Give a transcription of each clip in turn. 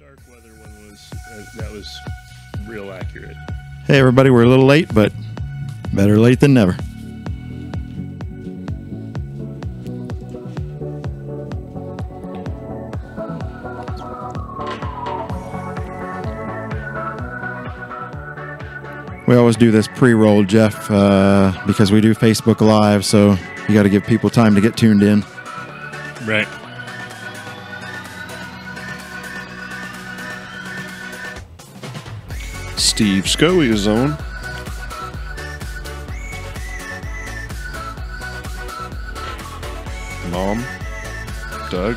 dark weather one was that was real accurate. Hey everybody, we're a little late, but better late than never. We always do this pre-roll, Jeff, because we do Facebook Live, so you got to give people time to get tuned in. Right. Steve Scoey is on. Mom. Doug.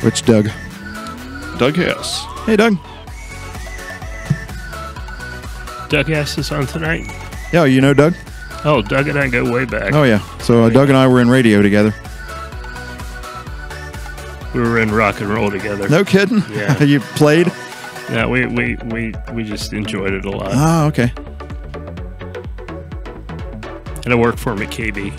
Which Doug? Doug Hess. Hey, Doug. Doug Hess is on tonight. Yeah, you know Doug? Oh, Doug and I go way back. Oh, yeah. So Doug and I were in radio together. We were in rock and roll together. No kidding? Yeah. You played? Yeah, we just enjoyed it a lot. Oh, okay. And I worked for him at KB.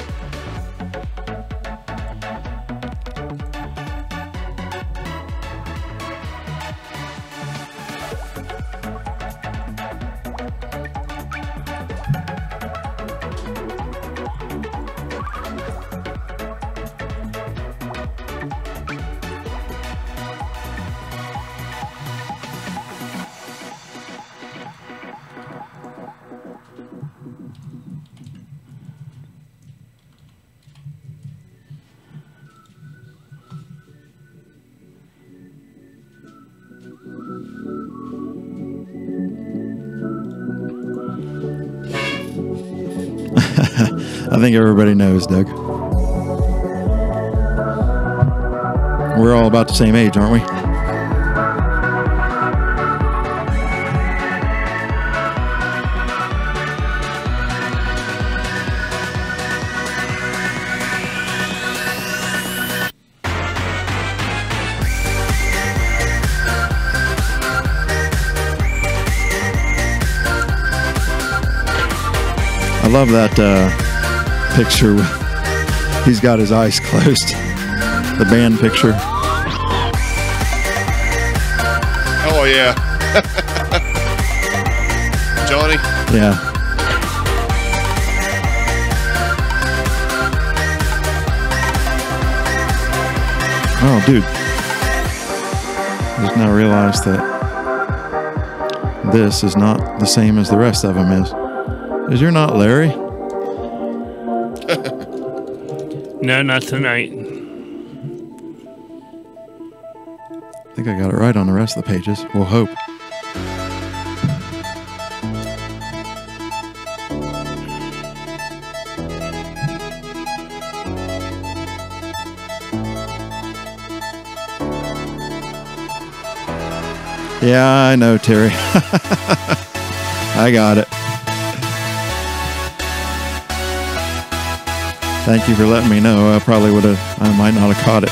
I think everybody knows, Doug. We're all about the same age, aren't we? I love that picture. He's got his eyes closed. The band picture. Oh, yeah. Johnny? Yeah. Oh, dude. I just now realized that this is not the same as the rest of them is. Because you're not Larry. No, not tonight. I think I got it right on the rest of the pages. We'll hope. Yeah, I know, Terry. I got it. Thank you for letting me know. I might not have caught it.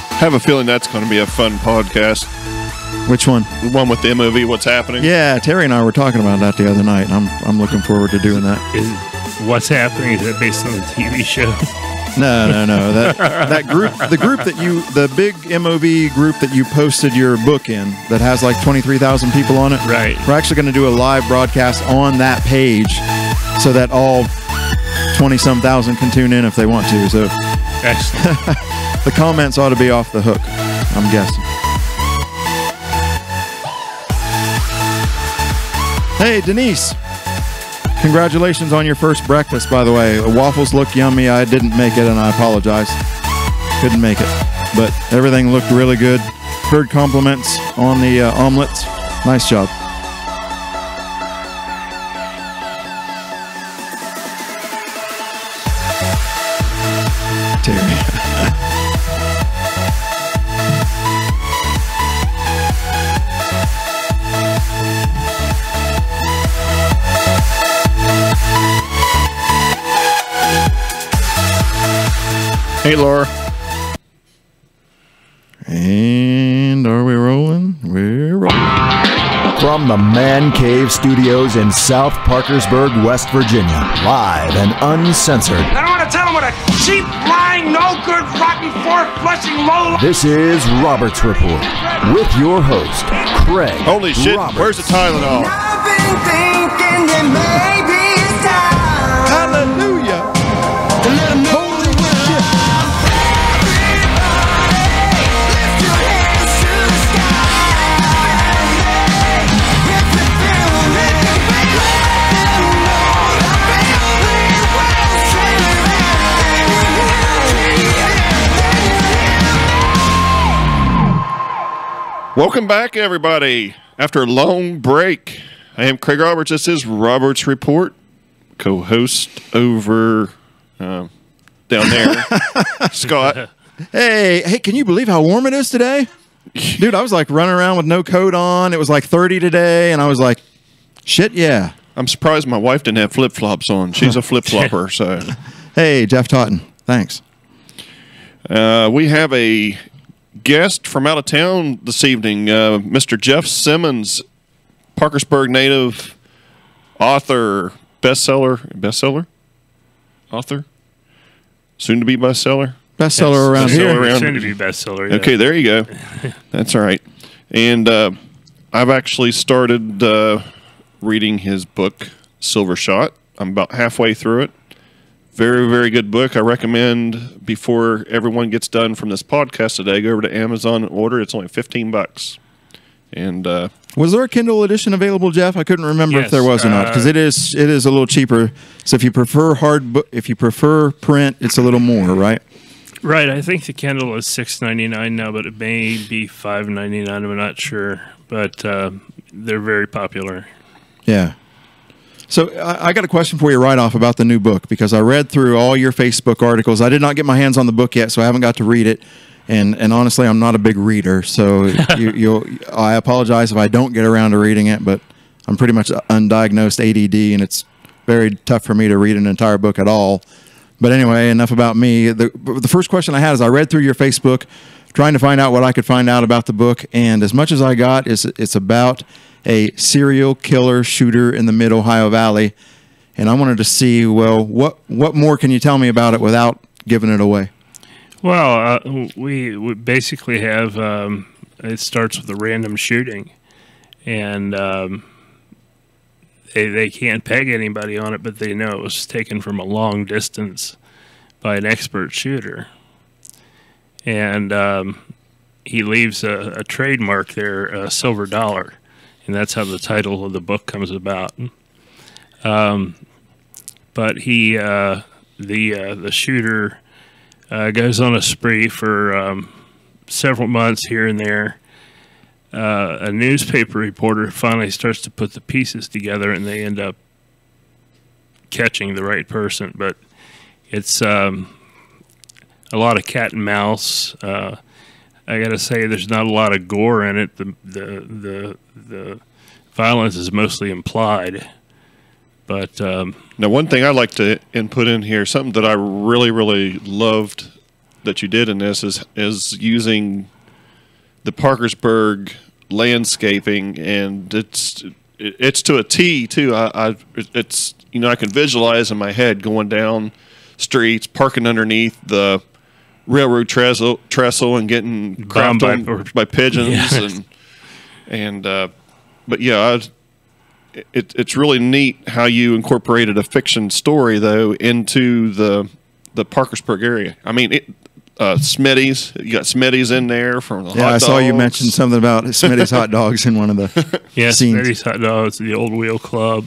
I have a feeling that's going to be a fun podcast. Which one? The one with the MOV, What's Happening? Yeah, Terry and I were talking about that the other night. I'm looking forward to doing that. What's Happening? Is that based on the TV show? No. That group, the big MOV group that you posted your book in, that has like 23,000 people on it. Right. We're actually going to do a live broadcast on that page, so that all 20-some thousand can tune in if they want to. So Excellent. the comments ought to be off the hook, I'm guessing. Hey, Denise. Congratulations on your first breakfast, by the way. Waffles look yummy. I didn't make it, and I apologize. Couldn't make it. But everything looked really good. Heard compliments on the omelets. Nice job. Terry. Hey, Laura. And are we rolling? We're rolling. From the Man Cave Studios in South Parkersburg, West Virginia, live and uncensored. I don't want to tell him what a cheap, lying, no good, rotten, four-flushing low. This is Robert's Report with your host, Craig. Holy shit, Roberts. where's the Tylenol? I've been thinking that maybe it's time. Hallelujah. Holy shit. Lift your hands to the sky. If you feel it, let them know that feeling will Welcome back, everybody. After a long break, I am Craig Roberts. This is Robert's Report, co-host over down there, Scott. Hey, can you believe how warm it is today? Dude, I was like running around with no coat on. It was like 30 today, and I was like, shit, yeah. I'm surprised my wife didn't have flip-flops on. She's a flip-flopper, so. Hey, Jeff Totten, thanks. We have a guest from out of town this evening, Mr. Jeff Simmons, Parkersburg native, author, bestseller, author, soon to be bestseller. Bestseller around bestseller here. around- Soon to be bestseller. Yeah. Okay, there you go. That's all right. And I've actually started reading his book, Silver Shot. I'm about halfway through it. Very, very good book. I recommend before everyone gets done from this podcast today, go over to Amazon and order. It's only $15. And Was there a Kindle edition available, Jeff? I couldn't remember if Yes, there was or not, because it is a little cheaper. So if you prefer if you prefer print, it's a little more, right? Right. I think the Kindle is $6.99 now, but it may be $5.99. I'm not sure, but they're very popular. Yeah. So I got a question for you right off about the new book, because I read through all your Facebook articles. I did not get my hands on the book yet, so I haven't got to read it. And honestly, I'm not a big reader, so I apologize if I don't get around to reading it, but I'm pretty much undiagnosed ADD, and it's very tough for me to read an entire book at all. But anyway, enough about me. The first question I had is I read through your Facebook trying to find out what I could find out about the book, and as much as I got is it's about a serial killer shooter in the Mid-Ohio Valley, and I wanted to see, well, what more can you tell me about it without giving it away? Well, we basically have it starts with a random shooting, and they can't peg anybody on it, but they know it was taken from a long distance by an expert shooter, and he leaves a trademark there, a silver dollar, and that's how the title of the book comes about. But he, the shooter, goes on a spree for several months here and there. A newspaper reporter finally starts to put the pieces together, and they end up catching the right person. But it's a lot of cat and mouse. I got to say, there's not a lot of gore in it. The violence is mostly implied. But now, one thing I'd like to input in here, something that I really, really loved that you did in this is using the Parkersburg landscaping, and it's to a T too. It's I can visualize in my head going down streets, parking underneath the railroad trestle and getting crapped by pigeons, yeah. But yeah, it's really neat how you incorporated a fiction story though into the Parkersburg area. I mean, Smitty's, you got Smitty's in there from the hot dogs. I saw you mention something about Smitty's hot dogs in one of the scenes. Smitty's hot dogs, the Old Wheel Club.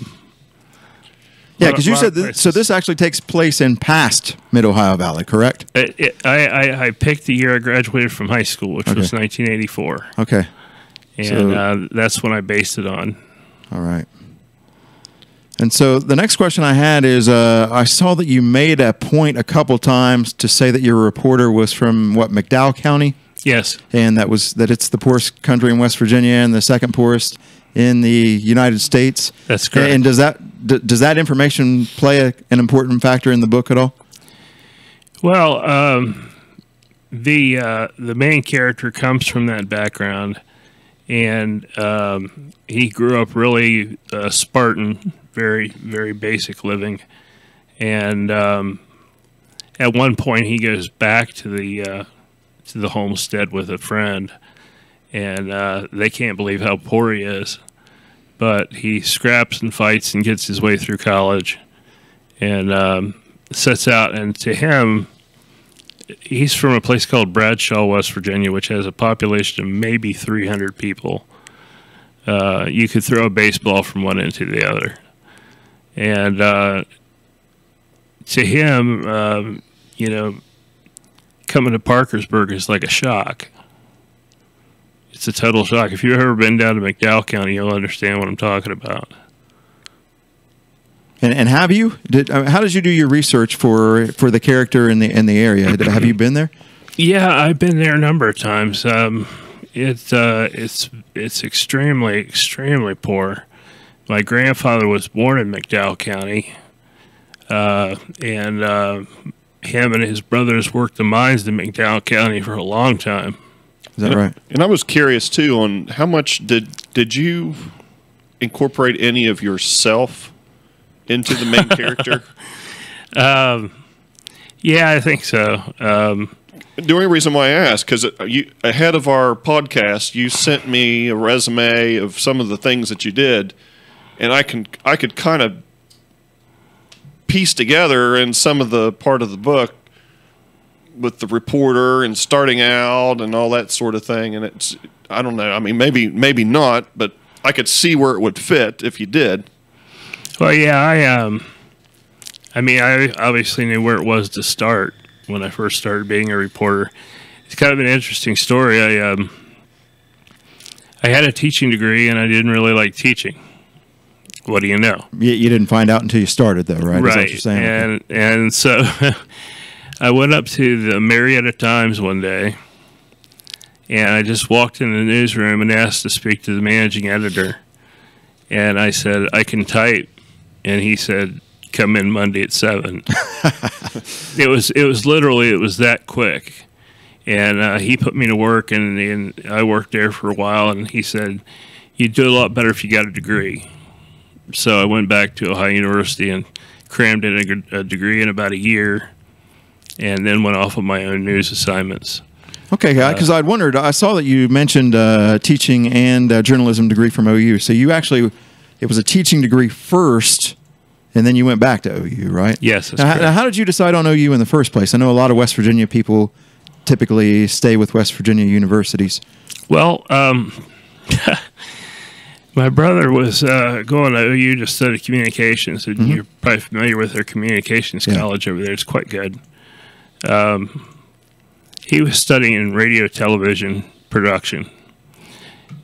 Yeah, because you said so this actually takes place in past Mid-Ohio Valley, correct? I picked the year I graduated from high school, which was 1984. Okay. And that's when I based it on. All right. And so the next question I had is, I saw that you made a point a couple times to say that your reporter was from, McDowell County? Yes. And that it's the poorest country in West Virginia and the second poorest in the United States. That's correct. And does that information play an important factor in the book at all? Well, the main character comes from that background, and he grew up really Spartan, very very basic living, and at one point he goes back to the homestead with a friend, and they can't believe how poor he is, but he scraps and fights and gets his way through college, and sets out. And to him, he's from a place called Bradshaw, West Virginia, which has a population of maybe 300 people. You could throw a baseball from one end to the other. And to him, coming to Parkersburg is like a shock. It's a total shock. If you've ever been down to McDowell County, you'll understand what I'm talking about. And have you? How did you do your research for the character in the area? Have you been there? Yeah, I've been there a number of times. It's extremely poor. My grandfather was born in McDowell County, and him and his brothers worked the mines in McDowell County for a long time. Is that right? And I was curious too on how much did you incorporate any of yourself into the main character? Yeah, I think so. The only reason why I asked, because ahead of our podcast, you sent me a resume of some of the things that you did, and I could kind of piece together in some of the part of the book with the reporter and starting out and all that sort of thing. And I don't know. I mean, maybe not, but I could see where it would fit if you did. Well, yeah, I obviously knew where it was to start when I first started being a reporter. It's kind of an interesting story. I had a teaching degree, and I didn't really like teaching. What do you know? You didn't find out until you started, though, right? Right. Is that what you're saying? And so I went up to the Marietta Times one day, and I just walked in the newsroom and asked to speak to the managing editor. And I said, I can type. And he said, come in Monday at 7. It was literally that quick. And he put me to work, and I worked there for a while, and he said, you'd do a lot better if you got a degree. So I went back to Ohio University and crammed in a degree in about a year, and then went off on my own news assignments. Okay, because I'd wondered, I saw that you mentioned teaching and a journalism degree from OU. So you actually, it was a teaching degree first, and then you went back to OU, right? Yes, that's now, how did you decide on OU in the first place? I know a lot of West Virginia people typically stay with West Virginia universities. Well, my brother was going to OU to study communications, and you're probably familiar with their communications college over there. It's quite good. He was studying radio television production,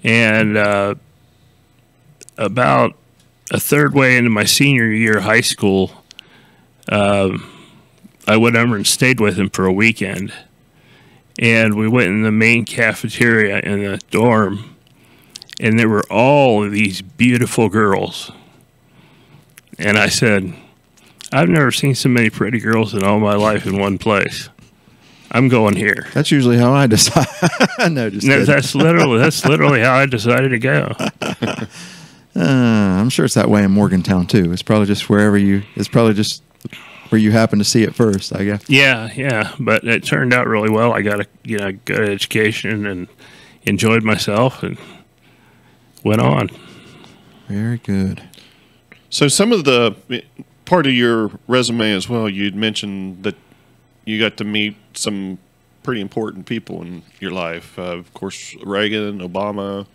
and about a third way into my senior year of high school, I went over and stayed with him for a weekend, and we went in the main cafeteria in the dorm, and there were all of these beautiful girls. And I said, I've never seen so many pretty girls in all my life in one place. I'm going here. That's usually how I decide. No, that's literally how I decided to go. I'm sure it's that way in Morgantown too. It's probably just where you happen to see it first, I guess. Yeah. But it turned out really well. I got a good education and enjoyed myself and went on. Very good. So some of the part of your resume as well, you'd mentioned that you got to meet some pretty important people in your life. Of course, Reagan, Obama,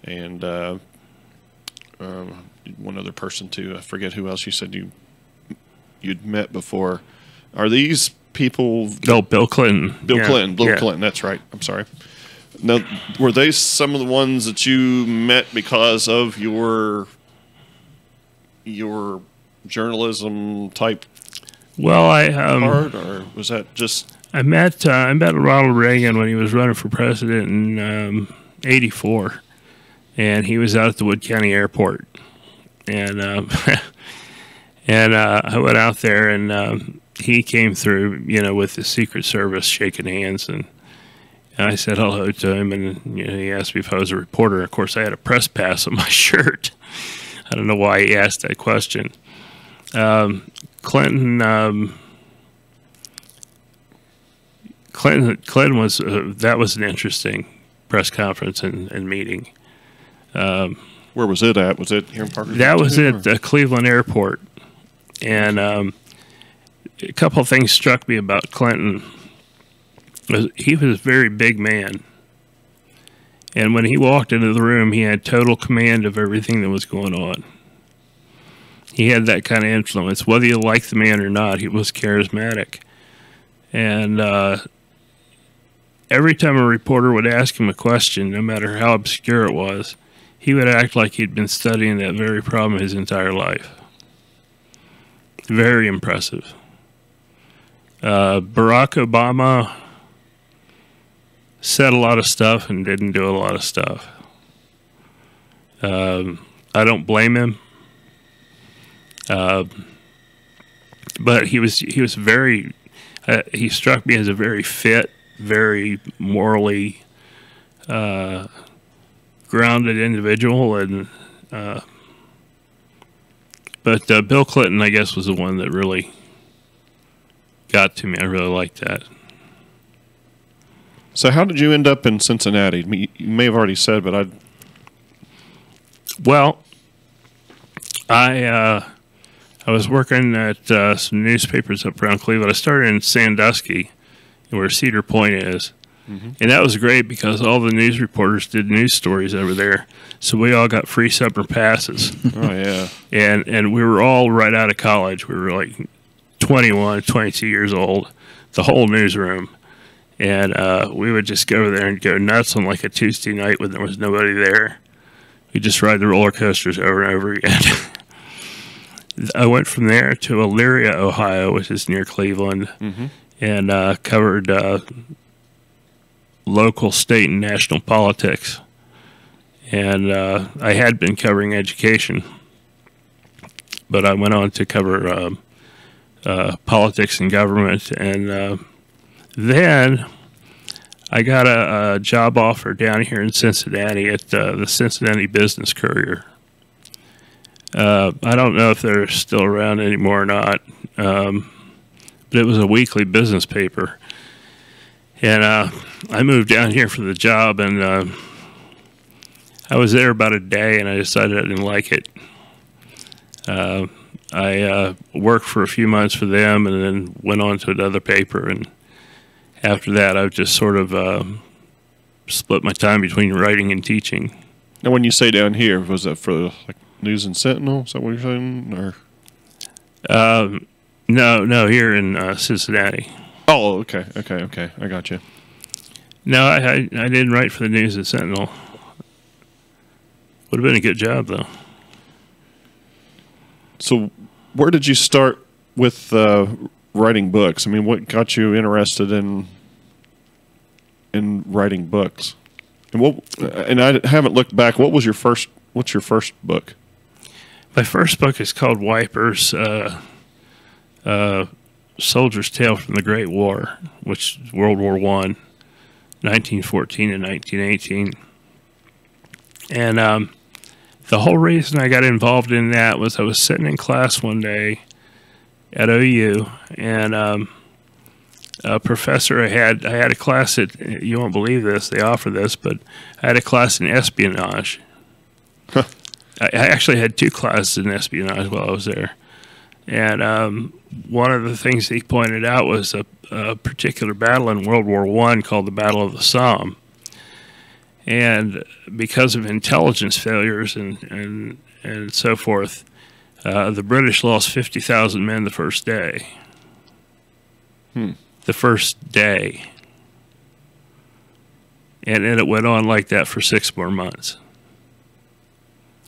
and one other person too. I forget who else you said you'd met before. Are these people? Oh, Bill Clinton. Bill Clinton. That's right. I'm sorry. Now, were they some of the ones that you met because of your journalism type? Well, part, or was that just? I met Ronald Reagan when he was running for president in '84, and he was out at the Wood County Airport, and and I went out there, and he came through, you know, with the Secret Service shaking hands, and I said hello to him, and you know, he asked me if I was a reporter. Of course, I had a press pass on my shirt. I don't know why he asked that question. Clinton was that was an interesting press conference and meeting. Where was it at? Was it here in Parkersburg? That was at Cleveland Airport, and a couple of things struck me about Clinton. He was a very big man, and when he walked into the room, he had total command of everything that was going on. He had that kind of influence. Whether you liked the man or not, he was charismatic. And every time a reporter would ask him a question, no matter how obscure it was, he would act like he'd been studying that very problem his entire life. Very impressive. Barack Obama said a lot of stuff and didn't do a lot of stuff. I don't blame him. But he was very, he struck me as a very fit, very morally grounded individual, and but Bill Clinton, I guess, was the one that really got to me. I really liked that. So how did you end up in Cincinnati? You may have already said, but I was working at some newspapers up around Cleveland. I started in Sandusky, where Cedar Point is. Mm-hmm. And that was great because all the news reporters did news stories over there. So we all got free summer passes. Oh, yeah. And we were all right out of college. We were like 21, 22 years old, the whole newsroom. And we would just go over there and go nuts on like a Tuesday night when there was nobody there. We'd just ride the roller coasters over and over again. I went from there to Elyria, Ohio, which is near Cleveland, mm-hmm. and covered local, state, and national politics. And I had been covering education, but I went on to cover politics and government. And then I got a job offer down here in Cincinnati at the Cincinnati Business Courier. I don't know if they're still around anymore or not, but it was a weekly business paper. And I moved down here for the job, and I was there about a day, and I decided I didn't like it. I worked for a few months for them and then went on to another paper, and after that I just sort of split my time between writing and teaching. Now, when you say down here, was that for like News and Sentinel? Is that what you're saying? Or no, here in Cincinnati. Oh, okay. I got you. No, I didn't write for the News and Sentinel. Would have been a good job, though. So, where did you start with writing books? I mean, what got you interested in writing books? And I haven't looked back. What's your first book? My first book is called Wipers, Soldier's Tale from the Great War, which is World War I, 1914 and 1918. And the whole reason I got involved in that was I was sitting in class one day at OU, and a professor I had a class at, you won't believe this, they offer this, but I had a class in espionage. Huh. I actually had two classes in espionage while I was there. And one of the things he pointed out was a particular battle in World War I called the Battle of the Somme. And because of intelligence failures and so forth, the British lost 50,000 men the first day. The first day. And then it went on like that for 6 more months.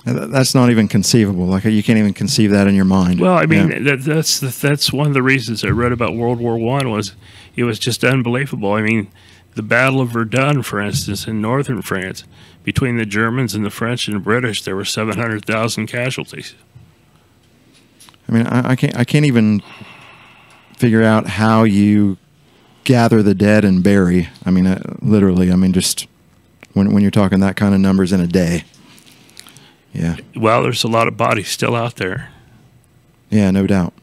That's not even conceivable. Like, you can't even conceive that in your mind. Well, I mean, that's one of the reasons I read about World War I was it was just unbelievable. I mean, the Battle of Verdun, for instance, in northern France, between the Germans and the French and the British, there were 700,000 casualties. I mean, I can't even figure out how you gather the dead and bury. I mean, literally. I mean, just when you're talking that kind of numbers in a day. Yeah. Well, there's a lot of bodies still out there. Yeah, no doubt.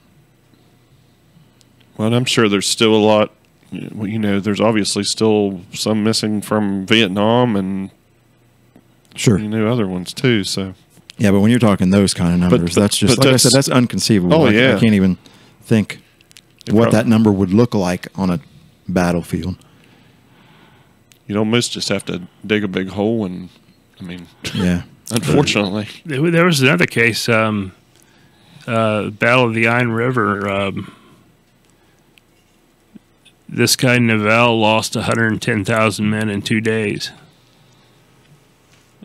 Well, and I'm sure there's still a lot. You know, there's obviously still some missing from Vietnam and Sure. other ones too. So yeah, but when you're talking those kind of numbers, but that's just like I said, that's unconceivable. Oh, I yeah. can't even think what that number would look like on a battlefield. you'd almost just have to dig a big hole, and I mean, Yeah. unfortunately, There was another case, Battle of the Iron River. This guy Nivelle lost 110,000 men in 2 days.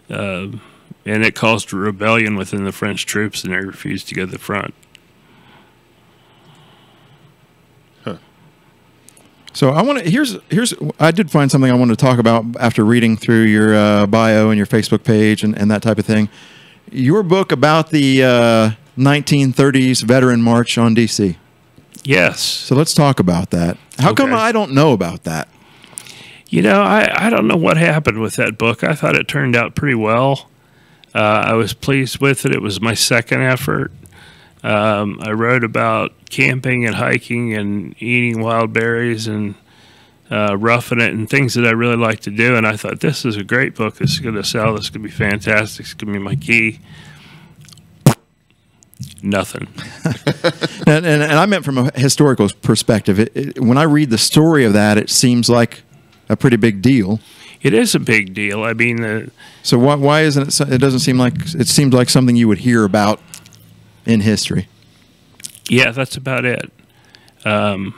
And it caused a rebellion within the French troops, and they refused to go to the front. So I want to here's I did find something I wanted to talk about after reading through your bio and your Facebook page and that type of thing. Your book about the 1930s Veteran March on D.C. Yes. So let's talk about that. How come Okay. I don't know about that? You know, I don't know what happened with that book. I thought it turned out pretty well. I was pleased with it. It was my second effort. I wrote about camping and hiking and eating wild berries and roughing it and things that I really like to do. And I thought, this is a great book. This is going to sell. This is going to be fantastic. It's going to be my key. Nothing. And I meant from a historical perspective. When I read the story of that, it seems like a pretty big deal. It is a big deal. I mean, So why isn't it? It doesn't seem like it seems like something you would hear about in history. yeah, that's about it. I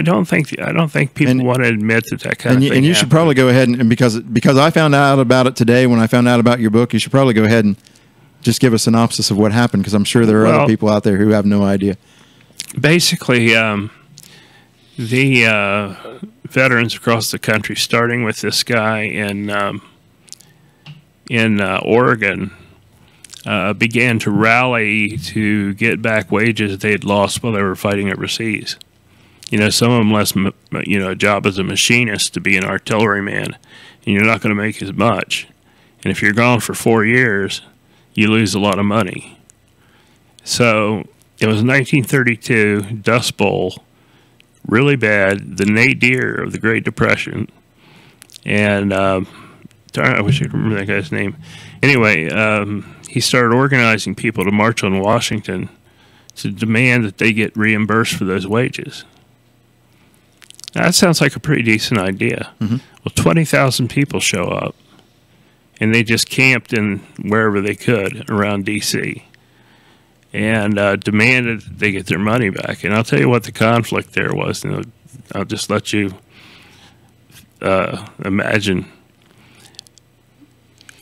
don't think people want to admit that kind of thing. And you should happened. probably go ahead and because I found out about it today when I found out about your book, you should probably go ahead and just give a synopsis of what happened, because I'm sure there are other people out there who have no idea. Basically, the veterans across the country, starting with this guy in Oregon, began to rally to get back wages they had lost while they were fighting overseas. You know, some of them lost, a job as a machinist to be an artilleryman, and you're not going to make as much. And if you're gone for 4 years, you lose a lot of money. So it was 1932, Dust Bowl, really bad, the nadir of the Great Depression. And I wish I could remember that guy's name. Anyway, he started organizing people to march on Washington to demand that they get reimbursed for those wages. Now, that sounds like a pretty decent idea. Mm-hmm. Well, 20,000 people show up, and they just camped in wherever they could around D.C. and demanded that they get their money back. And I'll tell you what the conflict there was. And I'll just let you imagine.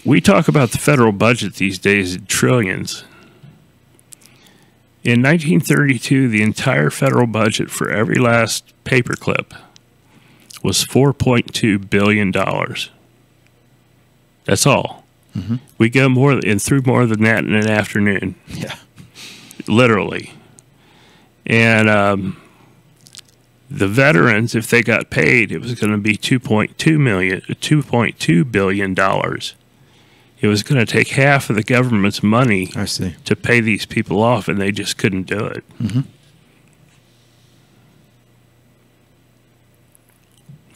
We talk about the federal budget these days in trillions. In 1932, the entire federal budget for every last paperclip was $4.2 billion. That's all. Mm-hmm. We go through more than that in an afternoon. Yeah. Literally. And the veterans, if they got paid, it was going to be $2.2 billion. It was going to take half of the government's money I see. to pay these people off, and they just couldn't do it. Mm-hmm.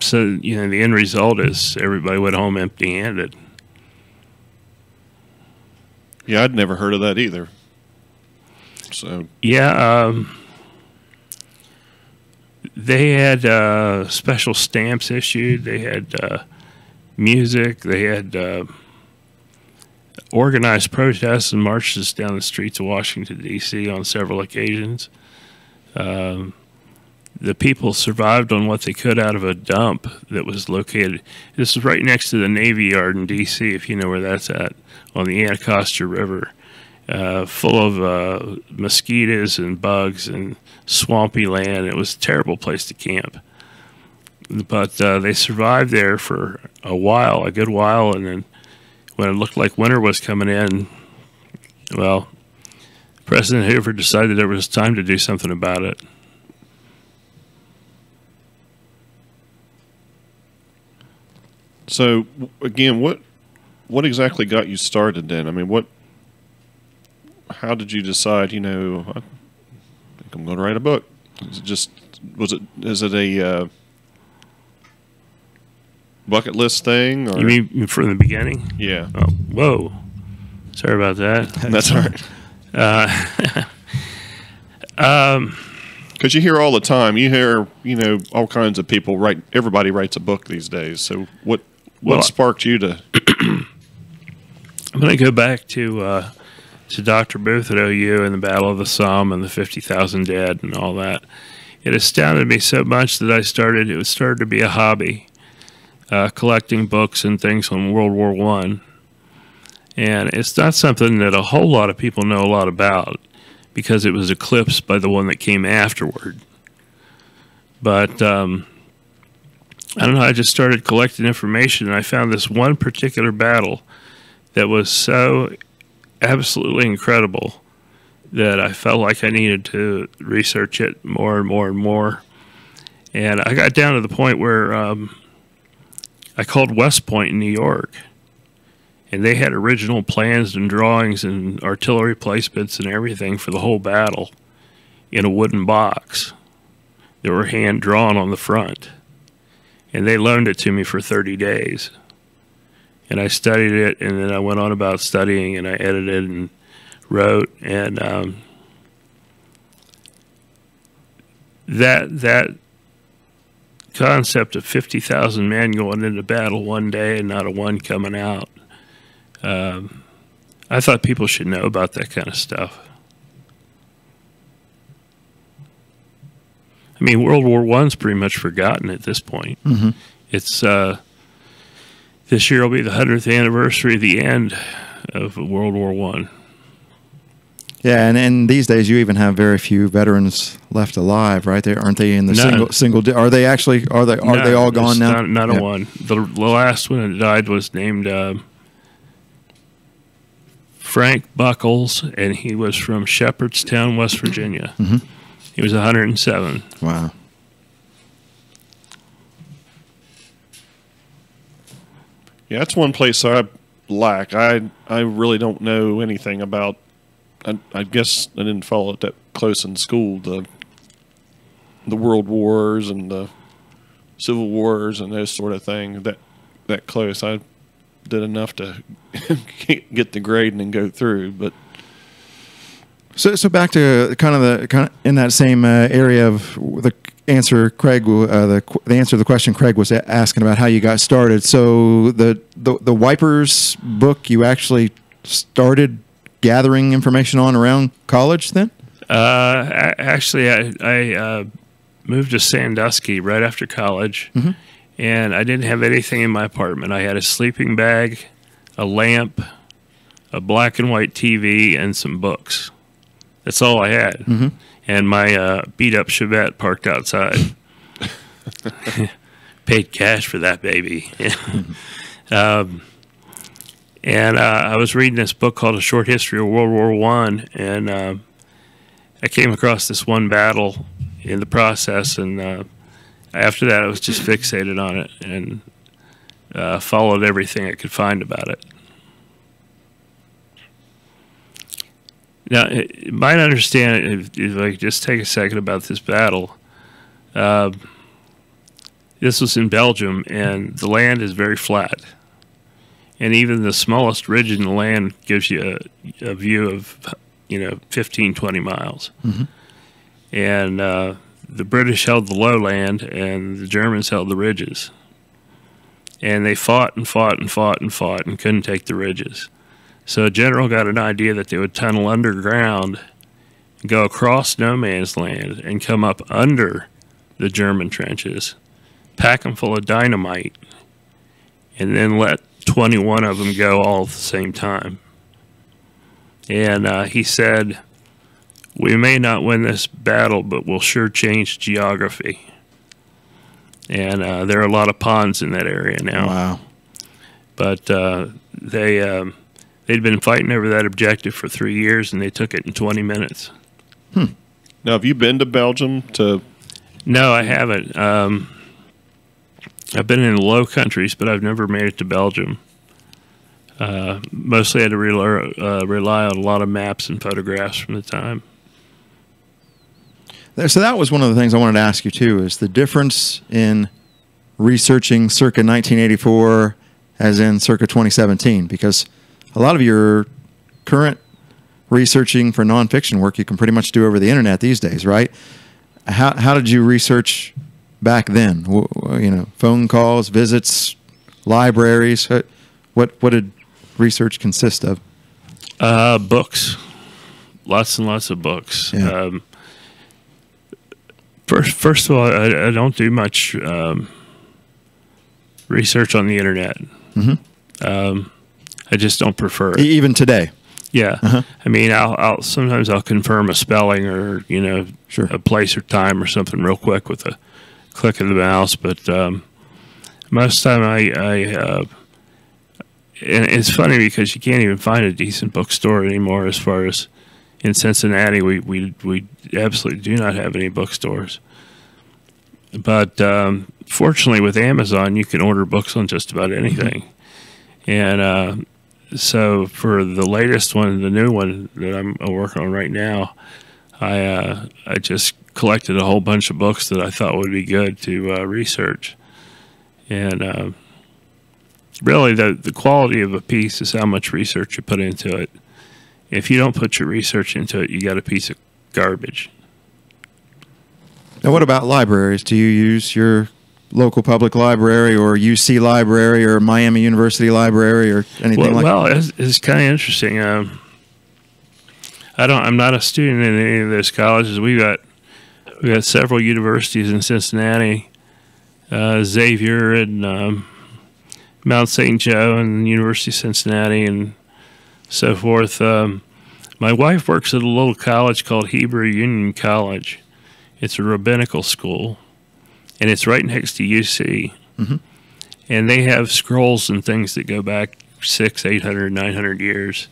So, the end result is everybody went home empty-handed. yeah, I'd never heard of that either. So Yeah, they had special stamps issued. They had music. They had organized protests and marches down the streets of Washington, D.C. on several occasions. The people survived on what they could out of a dump that was located. This is right next to the Navy Yard in D.C., if you know where that's at, on the Anacostia River, full of mosquitoes and bugs and swampy land. It was a terrible place to camp. But they survived there for a good while, and then when it looked like winter was coming in, well, the President Hoover decided there was time to do something about it. So again, what exactly got you started then? I mean, how did you decide, I think I'm going to write a book? Is it a bucket list thing? Or? You mean from the beginning? Yeah. Oh, whoa. Sorry about that. That's all right. Because you hear all the time, you hear, all kinds of people write, everybody writes a book these days. So what sparked you to? I'm going to go back to Dr. Booth at OU and the Battle of the Somme and the 50,000 dead and all that. It astounded me so much that it started to be a hobby, collecting books and things on World War I. And it's not something that a whole lot of people know a lot about because it was eclipsed by the one that came afterward. But I don't know, I just started collecting information, and I found this one particular battle that was so absolutely incredible that I felt like I needed to research it more and more and more. And I got down to the point where I called West Point in New York, and they had original plans and drawings and artillery placements and everything for the whole battle in a wooden box. They were hand drawn on the front. And they loaned it to me for 30 days. And I studied it, and then I went on about studying, and I edited and wrote. And that concept of 50,000 men going into battle one day and not a one coming out, I thought people should know about that kind of stuff. I mean, World War I's pretty much forgotten at this point. Mm-hmm. It's this year will be the 100th anniversary of the end of World War I. Yeah, and these days you even have very few veterans left alive, right? Aren't they in the single? Are they actually? Are they all gone now? Not a one. The last one that died was named Frank Buckles, and he was from Shepherdstown, West Virginia. Mm-hmm. He was 107. Wow. Yeah, that's one place I lack. I really don't know anything about. I guess I didn't follow it that close in school. The World Wars and the Civil Wars and those sort of things. That close. I did enough to get the grade and go through, but. So back to kind of in that same area of the answer, Craig, the answer to the question Craig was asking about how you got started. So the Wipers book, you actually started gathering information on around college then? Actually, I moved to Sandusky right after college, mm-hmm. and I didn't have anything in my apartment. I had a sleeping bag, a lamp, a black and white TV, and some books. That's all I had. Mm-hmm. And my beat-up Chevette parked outside. Paid cash for that baby. And I was reading this book called A Short History of World War I, and I came across this one battle in the process, and after that I was just fixated on it and followed everything I could find about it. Now, you might understand if I could just take a second about this battle. This was in Belgium, and the land is very flat. And even the smallest ridge in the land gives you a view of, 15, 20 miles. Mm-hmm. And the British held the lowland, and the Germans held the ridges. And they fought and fought and fought and fought and couldn't take the ridges. So a general got an idea that they would tunnel underground, go across no man's land, and come up under the German trenches, pack them full of dynamite, and then let 21 of them go all at the same time. And he said, "We may not win this battle, but we'll sure change geography." And there are a lot of ponds in that area now. Wow. But they they'd been fighting over that objective for 3 years, and they took it in 20 minutes. Now, have you been to Belgium to? No, I haven't. I've been in the Low Countries, but I've never made it to Belgium. Mostly had to rely on a lot of maps and photographs from the time. So that was one of the things I wanted to ask you too, is the difference in researching circa 1984 as in circa 2017, because a lot of your current researching for nonfiction work you can pretty much do over the internet these days, right? How did you research back then? You know, phone calls, visits, libraries. What did research consist of? Books, lots and lots of books. Yeah. First of all, I don't do much research on the internet. I just don't prefer it. Even today. Yeah, I mean, I'll sometimes I'll confirm a spelling or Sure. a place or time or something real quick with a click of the mouse. But most of the time, and it's funny because you can't even find a decent bookstore anymore. As far as in Cincinnati, we absolutely do not have any bookstores. But fortunately, with Amazon, you can order books on just about anything. And so for the latest one, the new one that I'm working on right now, I just collected a whole bunch of books that I thought would be good to research. And really, the quality of a piece is how much research you put into it. If you don't put your research into it, you got a piece of garbage. Now, what about libraries? Do you use your local public library or UC library or Miami University library or anything like that? Well, it's kind of interesting. I'm not a student in any of those colleges. We got several universities in Cincinnati, Xavier and Mount St. Joe and University of Cincinnati and so forth. My wife works at a little college called Hebrew Union College. It's a rabbinical school, and it's right next to UC. And they have scrolls and things that go back 600, 800, 900 years.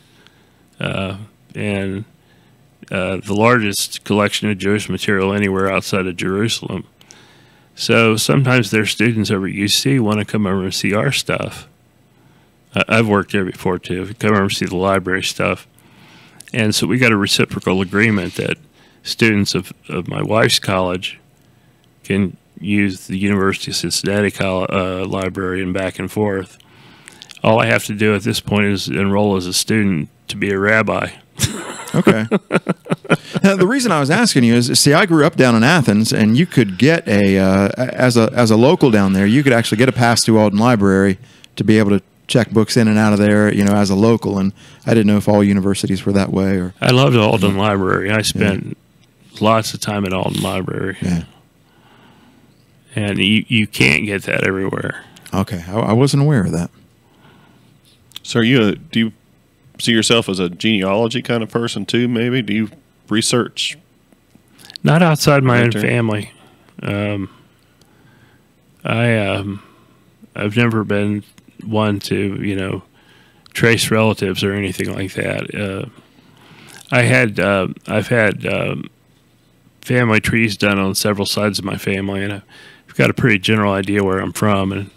And the largest collection of Jewish material anywhere outside of Jerusalem. So sometimes their students over at UC want to come over and see our stuff. I've worked there before too. Come over and see the library stuff. And so we got a reciprocal agreement that students of my wife's college can use the University of Cincinnati library and back and forth. All I have to do at this point is enroll as a student to be a rabbi. Okay. Now, the reason I was asking you is, see, I grew up down in Athens, and you could get as a local down there, you could actually get a pass to Alden Library to be able to check books in and out of there, as a local. And I didn't know if all universities were that way. Or I loved Alden Library. I spent lots of time at Alden Library. Yeah. And you can't get that everywhere. Okay, I wasn't aware of that. So, do you see yourself as a genealogy kind of person too? Maybe do you research? Not outside my own family. I've never been one to trace relatives or anything like that. I've had family trees done on several sides of my family, and I've got a pretty general idea where I'm from. And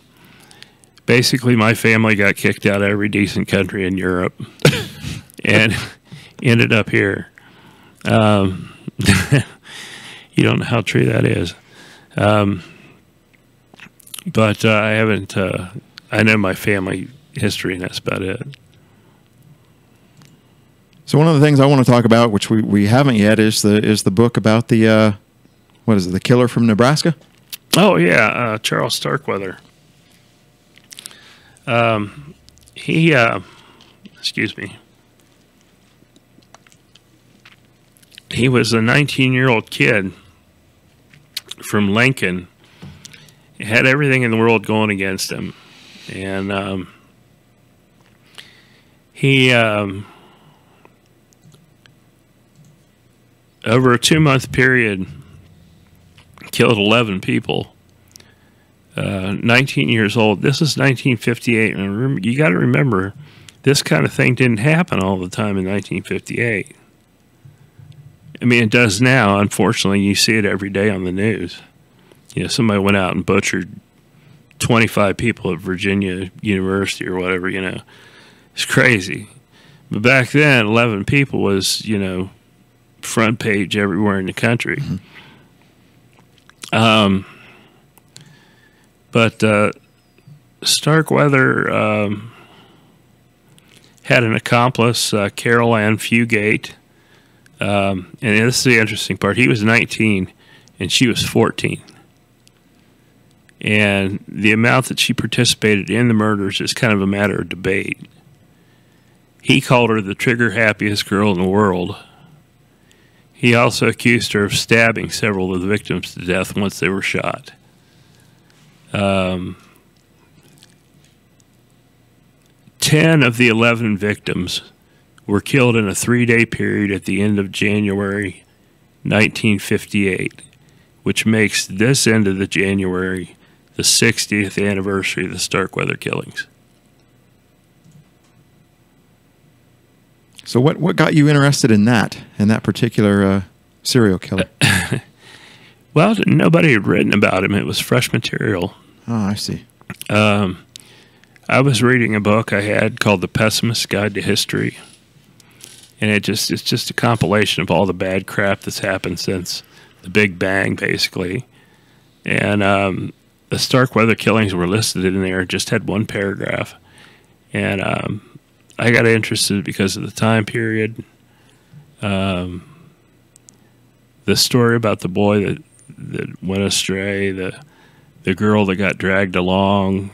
basically, my family got kicked out of every decent country in Europe and ended up here. You don't know how true that is. But I haven't, I know my family history, and that's about it. So one of the things I want to talk about, which we haven't yet, is the book about the, what is it, the killer from Nebraska? Oh, yeah, Charles Starkweather. He, excuse me. He was a 19-year-old kid from Lincoln. He had everything in the world going against him. And he, over a 2-month period, killed 11 people. 19 years old. This is 1958. And you got to remember, this kind of thing didn't happen all the time in 1958. I mean, it does now. Unfortunately, you see it every day on the news. You know, somebody went out and butchered 25 people at Virginia University or whatever, you know. It's crazy. But back then, 11 people was, you know, front page everywhere in the country. Mm-hmm. But Starkweather had an accomplice, Carol Ann Fugate. And this is the interesting part. He was 19 and she was 14. And the amount that she participated in the murders is kind of a matter of debate. He called her the trigger happiest girl in the world. He also accused her of stabbing several of the victims to death once they were shot. 10 of the 11 victims were killed in a 3-day period at the end of January 1958, which makes this end of the January the 60th anniversary of the Starkweather killings. So what got you interested in that particular serial killer? Well, nobody had written about him. It was fresh material. Oh, I see. I was reading a book I had called The Pessimist's Guide to History. And it's just a compilation of all the bad crap that's happened since the Big Bang, basically. And the Starkweather killings were listed in there, just had one paragraph. And I got interested because of the time period. The story about the boy that went astray, the girl that got dragged along.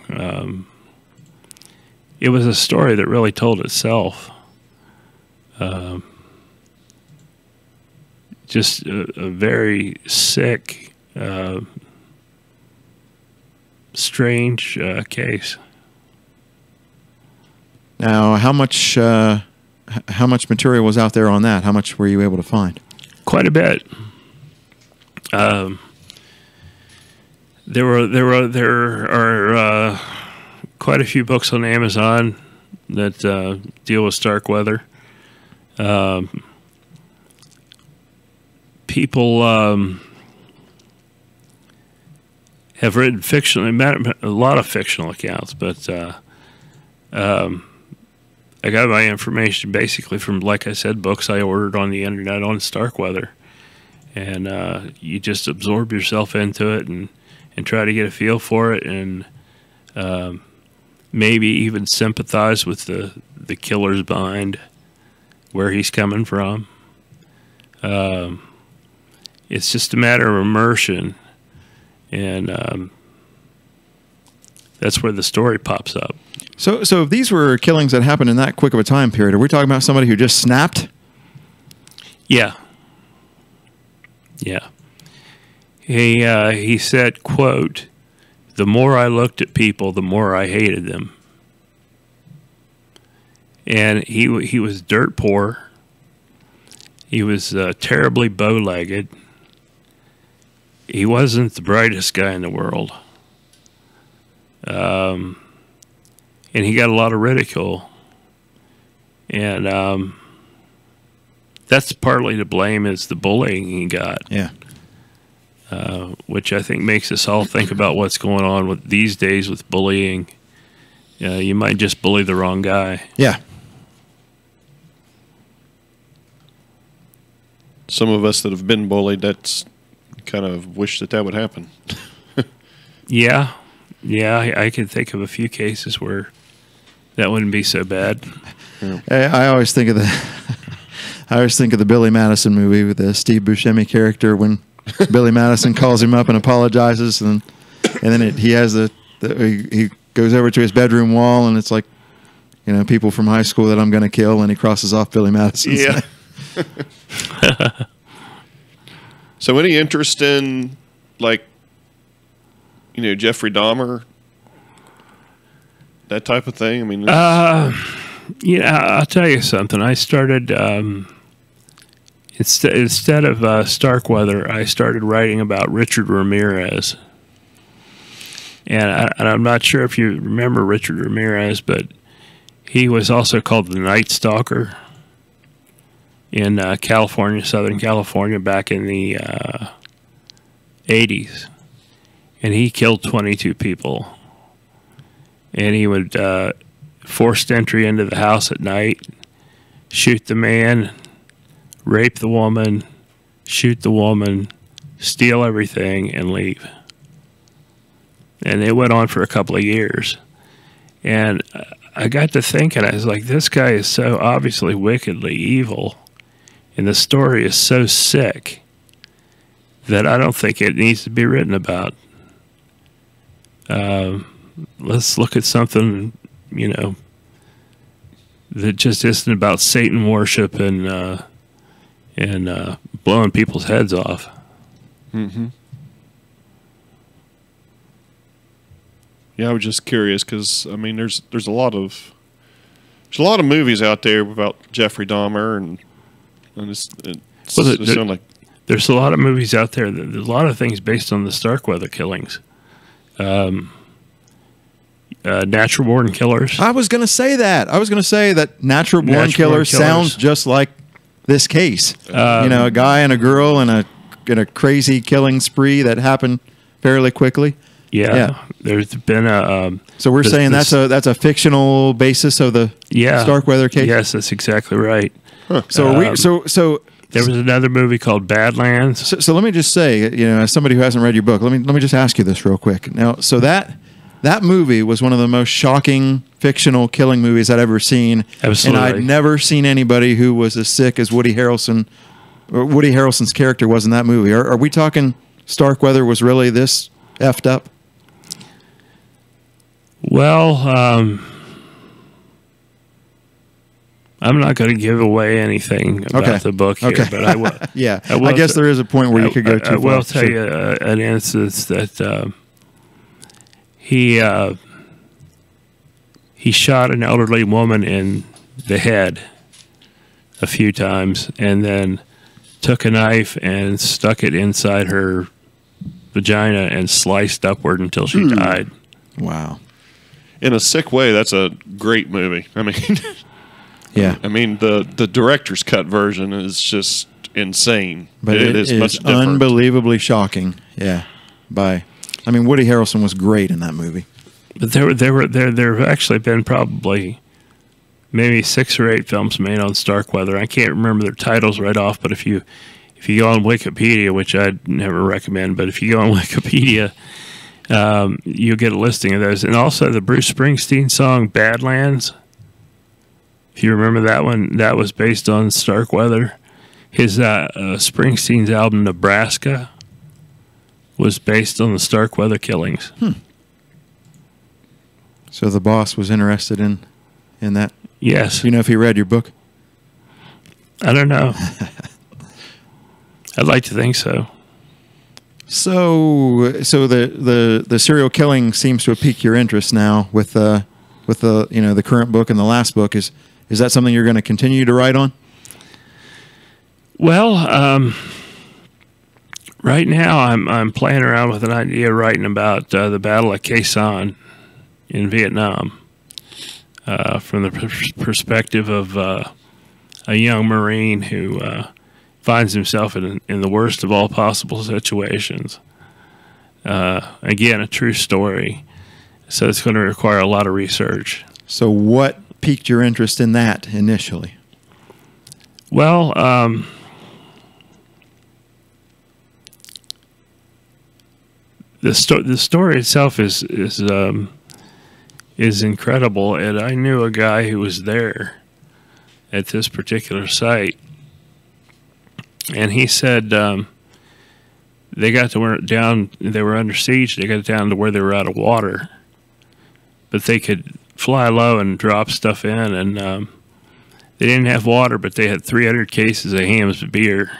It was a story that really told itself. Just a very sick, strange case. Now, how much material was out there on that? How much were you able to find? Quite a bit. There are quite a few books on Amazon that deal with Starkweather. People have written a lot of fictional accounts, but I got my information basically from, like I said, books I ordered on the internet on Starkweather. And you just absorb yourself into it and try to get a feel for it, and maybe even sympathize with the killer's mind, where he's coming from. It's just a matter of immersion, and that's where the story pops up. So if these were killings that happened in that quick of a time period, are we talking about somebody who just snapped? Yeah. Yeah. He said, quote, "The more I looked at people, the more I hated them." And he was dirt poor. He was terribly bow-legged. He wasn't the brightest guy in the world. And he got a lot of ridicule. And that's partly to blame, is the bullying he got. Yeah. Which I think makes us all think about what's going on with these days with bullying. You might just bully the wrong guy. Yeah. Some of us that have been bullied, that's kind of wish that would happen. Yeah. Yeah, I can think of a few cases where that wouldn't be so bad. Yeah. I always think of the Billy Madison movie with the Steve Buscemi character when Billy Madison calls him up and apologizes, and then he has he goes over to his bedroom wall, and it's like, you know, people from high school that I'm going to kill, and he crosses off Billy Madison's name. So any interest in, like, you know, Jeffrey Dahmer, that type of thing? I mean, yeah, I'll tell you something. I started instead of Starkweather, I started writing about Richard Ramirez, and I'm not sure if you remember Richard Ramirez, but He was also called the Night Stalker in California, Southern California, back in the 80s. And he killed 22 people. And he would forced entry into the house at night, shoot the man, rape the woman, shoot the woman, steal everything, and leave. And it went on for a couple of years. And I got to thinking, I was like, this guy is so obviously wickedly evil, and the story is so sick that I don't think it needs to be written about. Let's look at something, you know, that just isn't about Satan worship and blowing people's heads off. Mm-hmm. Yeah, I was just curious because I mean, there's a lot of movies out there about Jeffrey Dahmer and there's a lot of movies out there. There's a lot of things based on the Starkweather killings. Natural Born Killers. I was going to say that. I was going to say that Natural Born Killers sounds just like this case. You know, a guy and a girl in a crazy killing spree that happened fairly quickly. Yeah. There's been a. So we're saying that's a fictional basis of the Starkweather case. Yes, that's exactly right. Huh. So there was another movie called Badlands. So let me just say, you know, as somebody who hasn't read your book, let me just ask you this real quick. Now, so that movie was one of the most shocking fictional killing movies I'd ever seen. Absolutely. And I'd never seen anybody who was as sick as Woody Harrelson, or Woody Harrelson's character was in that movie. Are we talking Starkweather was really this effed up? Well, I'm not going to give away anything about the book here, but I will. Yeah, I guess there is a point where you could go too far. I will tell you an instance that he shot an elderly woman in the head a few times, and then took a knife and stuck it inside her vagina and sliced upward until she died. Wow. In a sick way, that's a great movie. I mean, yeah. I mean, the director's cut version is just insane. But it is much different. Unbelievably shocking. Yeah. I mean, Woody Harrelson was great in that movie. But there have actually been probably maybe 6 or 8 films made on Starkweather. I can't remember their titles right off, but if you go on Wikipedia, which I'd never recommend, but if you go on Wikipedia, you'll get a listing of those. And also the Bruce Springsteen song Badlands. If you remember that one, that was based on Starkweather. His Springsteen's album Nebraska was based on the Starkweather killings. So the boss was interested in that? Yes. You know if he read your book? I don't know. I'd like to think so. So the serial killing seems to have piqued your interest now with the the current book and the last book. Is that something you're going to continue to write on? Well, right now I'm playing around with an idea writing about the Battle of Khe Sanh in Vietnam from the perspective of a young Marine who finds himself in the worst of all possible situations. Again, a true story. So it's going to require a lot of research. So what piqued your interest in that initially? Well, the story itself is incredible, and I knew a guy who was there at this particular site, and he said they got to down. They were under siege. They got down to where they were out of water, but they could fly low and drop stuff in, and they didn't have water, but they had 300 cases of Ham's beer.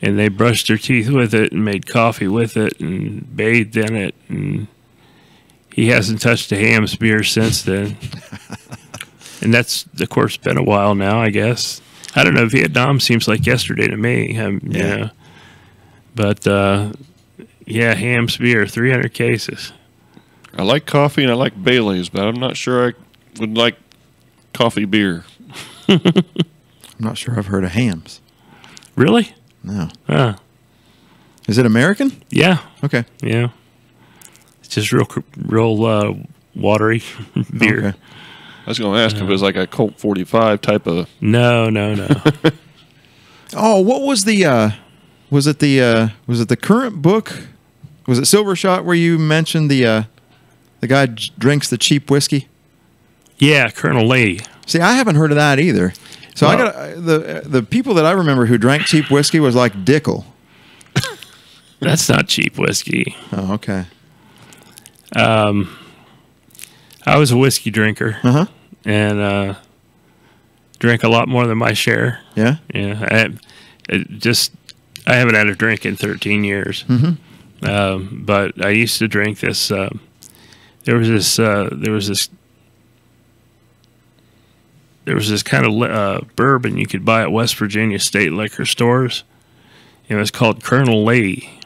And they brushed their teeth with it and made coffee with it and bathed in it. And he hasn't touched a Ham's beer since then. And that's, of course, been a while now, I guess. I don't know. Vietnam seems like yesterday to me. You know. But, yeah, Ham's beer, 300 cases. I like coffee and I like Bailey's, but I'm not sure would like coffee beer. I'm not sure I've heard of Hams. Really? No. Is it American? Yeah. Okay. Yeah. It's just real watery beer. Okay. I was going to ask if it was like a Colt 45 type of. No. Oh, what was the? Was it the current book? Was it Silver Shot where you mentioned the guy drinks the cheap whiskey? Yeah, Colonel Lee. See, I haven't heard of that either. So Well, I got the people that I remember who drank cheap whiskey was like Dickel. That's not cheap whiskey. Oh, okay. I was a whiskey drinker. Uh-huh. And drank a lot more than my share. Yeah. Yeah. I haven't had a drink in 13 years. Mm-hmm. But I used to drink this. There was this kind of bourbon you could buy at West Virginia state liquor stores. It was called Colonel Lee,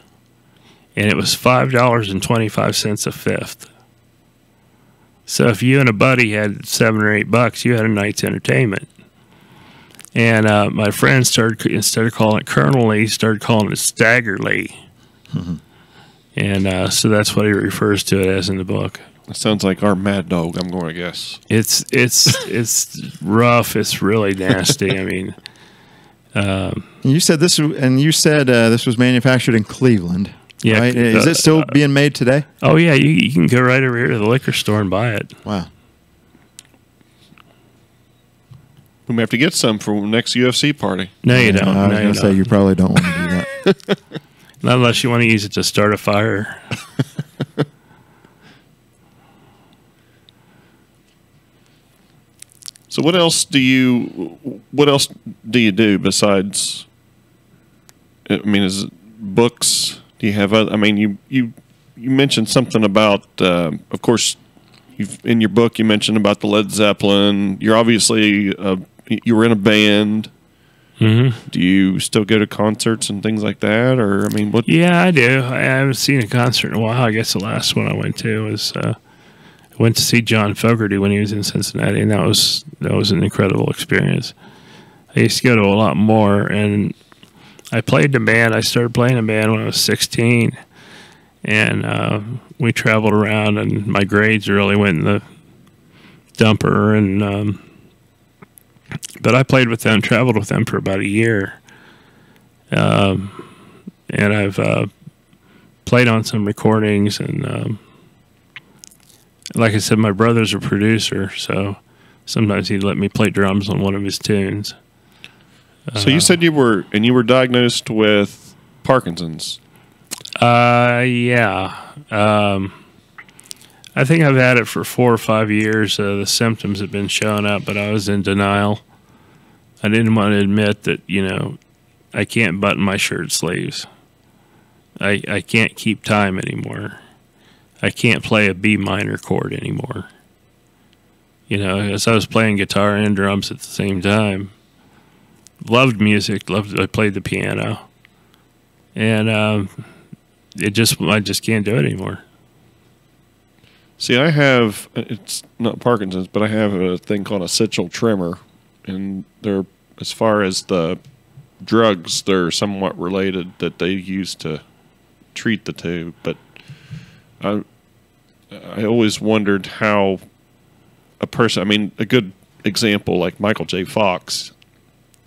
and it was $5.25 a fifth. So if you and a buddy had $7 or $8, you had a night's entertainment. And my friend instead of calling it Colonel Lee, started calling it Stagger Lee. Mm-hmm. And so that's what he refers to it as in the book. It sounds like our Mad Dog, I'm going to guess. It's rough. It's really nasty. I mean, You said this was manufactured in Cleveland. yeah. Right? Is it still being made today? Oh yeah, you can go right over here to the liquor store and buy it. Wow. We may have to get some for next UFC party. No, you don't. I was No, going you to say don't. you probably don't want to do that. Not unless you want to use it to start a fire. So what else do you do besides? I mean, is it books? Do you have? I mean, you mentioned something about. Of course, in your book you mentioned about the Led Zeppelin. You're obviously you were in a band. Mm-hmm. Do you still go to concerts and things like that, or I mean, what? Yeah, I do. I haven't seen a concert in a while. I guess the last one I went to was I went to see John Fogerty when he was in Cincinnati, and that was an incredible experience. I used to go to a lot more, and I played in a band. I started playing in a band when I was 16, and we traveled around, and my grades really went in the dumper, and but I played with them, traveled with them for about a year, and I've played on some recordings, and like I said, my brother's a producer, so sometimes he'd let me play drums on one of his tunes. So you said you were diagnosed with Parkinson's. Yeah. I think I've had it for 4 or 5 years. The symptoms have been showing up, but I was in denial. I didn't want to admit that, I can't button my shirt sleeves. I can't keep time anymore. I can't play a B minor chord anymore. As I was playing guitar and drums at the same time. Loved music. I played the piano. And I just can't do it anymore. See, it's not Parkinson's, but I have a thing called a sitchel tremor, and they're, as far as the drugs, they're somewhat related that they use to treat the two, but I always wondered how a person, I mean, a good example like Michael J. Fox,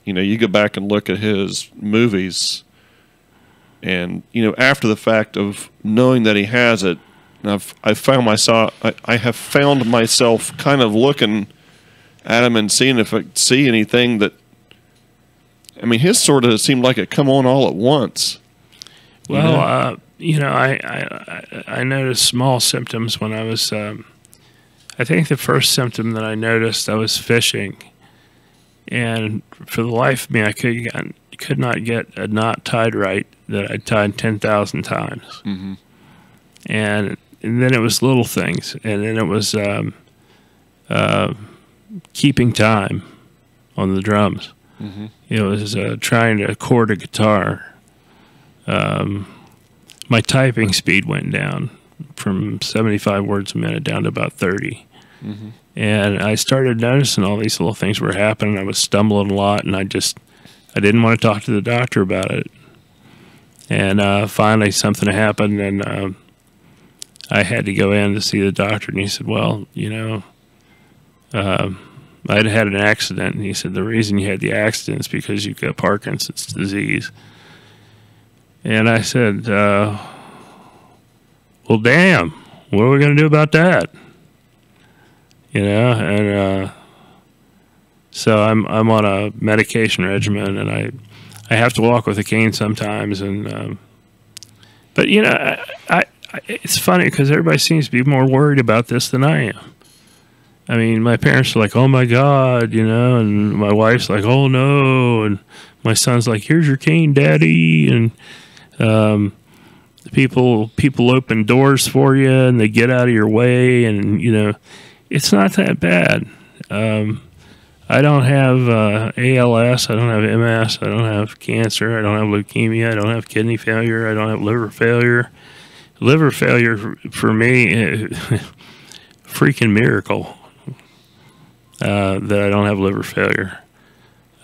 you go back and look at his movies, and, after the fact of knowing that he has it, I have found myself kind of looking at him and seeing if I could see anything that, I mean, his sort of seemed like it come on all at once. Well, I noticed small symptoms when I was, I think the first symptom that I noticed, I was fishing. And for the life of me, I could not get a knot tied right that I tied 10,000 times. Mm-hmm. And then it was little things. And then it was keeping time on the drums. Mm-hmm. It was trying to chord a guitar. My typing speed went down from 75 words a minute down to about 30. Mm-hmm. And I started noticing all these little things were happening. I was stumbling a lot, and I didn't want to talk to the doctor about it. And finally something happened, and I had to go in to see the doctor, and he said, well, I'd had an accident, and he said, the reason you had the accident is because you've got Parkinson's disease. And I said, well, damn, what are we going to do about that? And so I'm on a medication regimen, and I have to walk with a cane sometimes. And but it's funny because everybody seems to be more worried about this than I am. I mean, my parents are like, "Oh my God," and my wife's like, "Oh no," and my son's like, "Here's your cane, Daddy," and people open doors for you and they get out of your way, and it's not that bad. I don't have ALS, I don't have MS, I don't have cancer, I don't have leukemia, I don't have kidney failure, I don't have liver failure. Liver failure for me, freaking miracle that I don't have liver failure.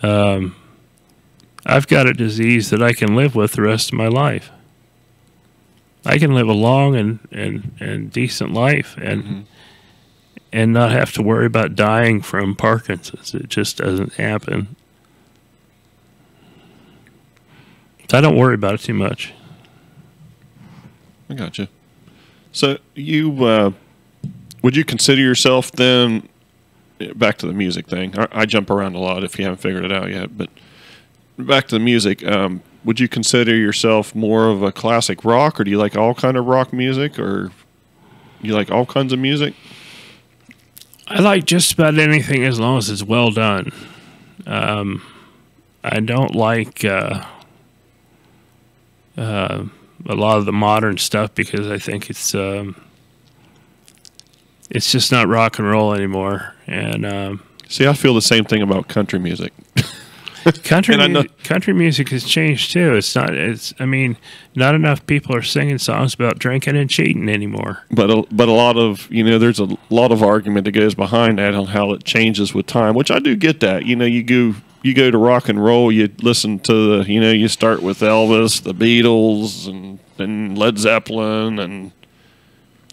I've got a disease that I can live with the rest of my life. I can live a long and decent life and not have to worry about dying from Parkinson's. It just doesn't happen. I don't worry about it too much. I gotcha. So you would you consider yourself then, back to the music thing? I jump around a lot if you haven't figured it out yet, but back to the music. Would you consider yourself more of a classic rock, or do you like all kind of rock music, or you like all kinds of music? I like just about anything as long as it's well done. I don't like a lot of the modern stuff because I think it's just not rock and roll anymore. And see, I feel the same thing about country music. country music has changed too. I mean, not enough people are singing songs about drinking and cheating anymore. But a lot of there's a lot of argument that goes behind that on how it changes with time, which I do get that. You go to rock and roll, you listen to you start with Elvis, the Beatles, and Led Zeppelin, and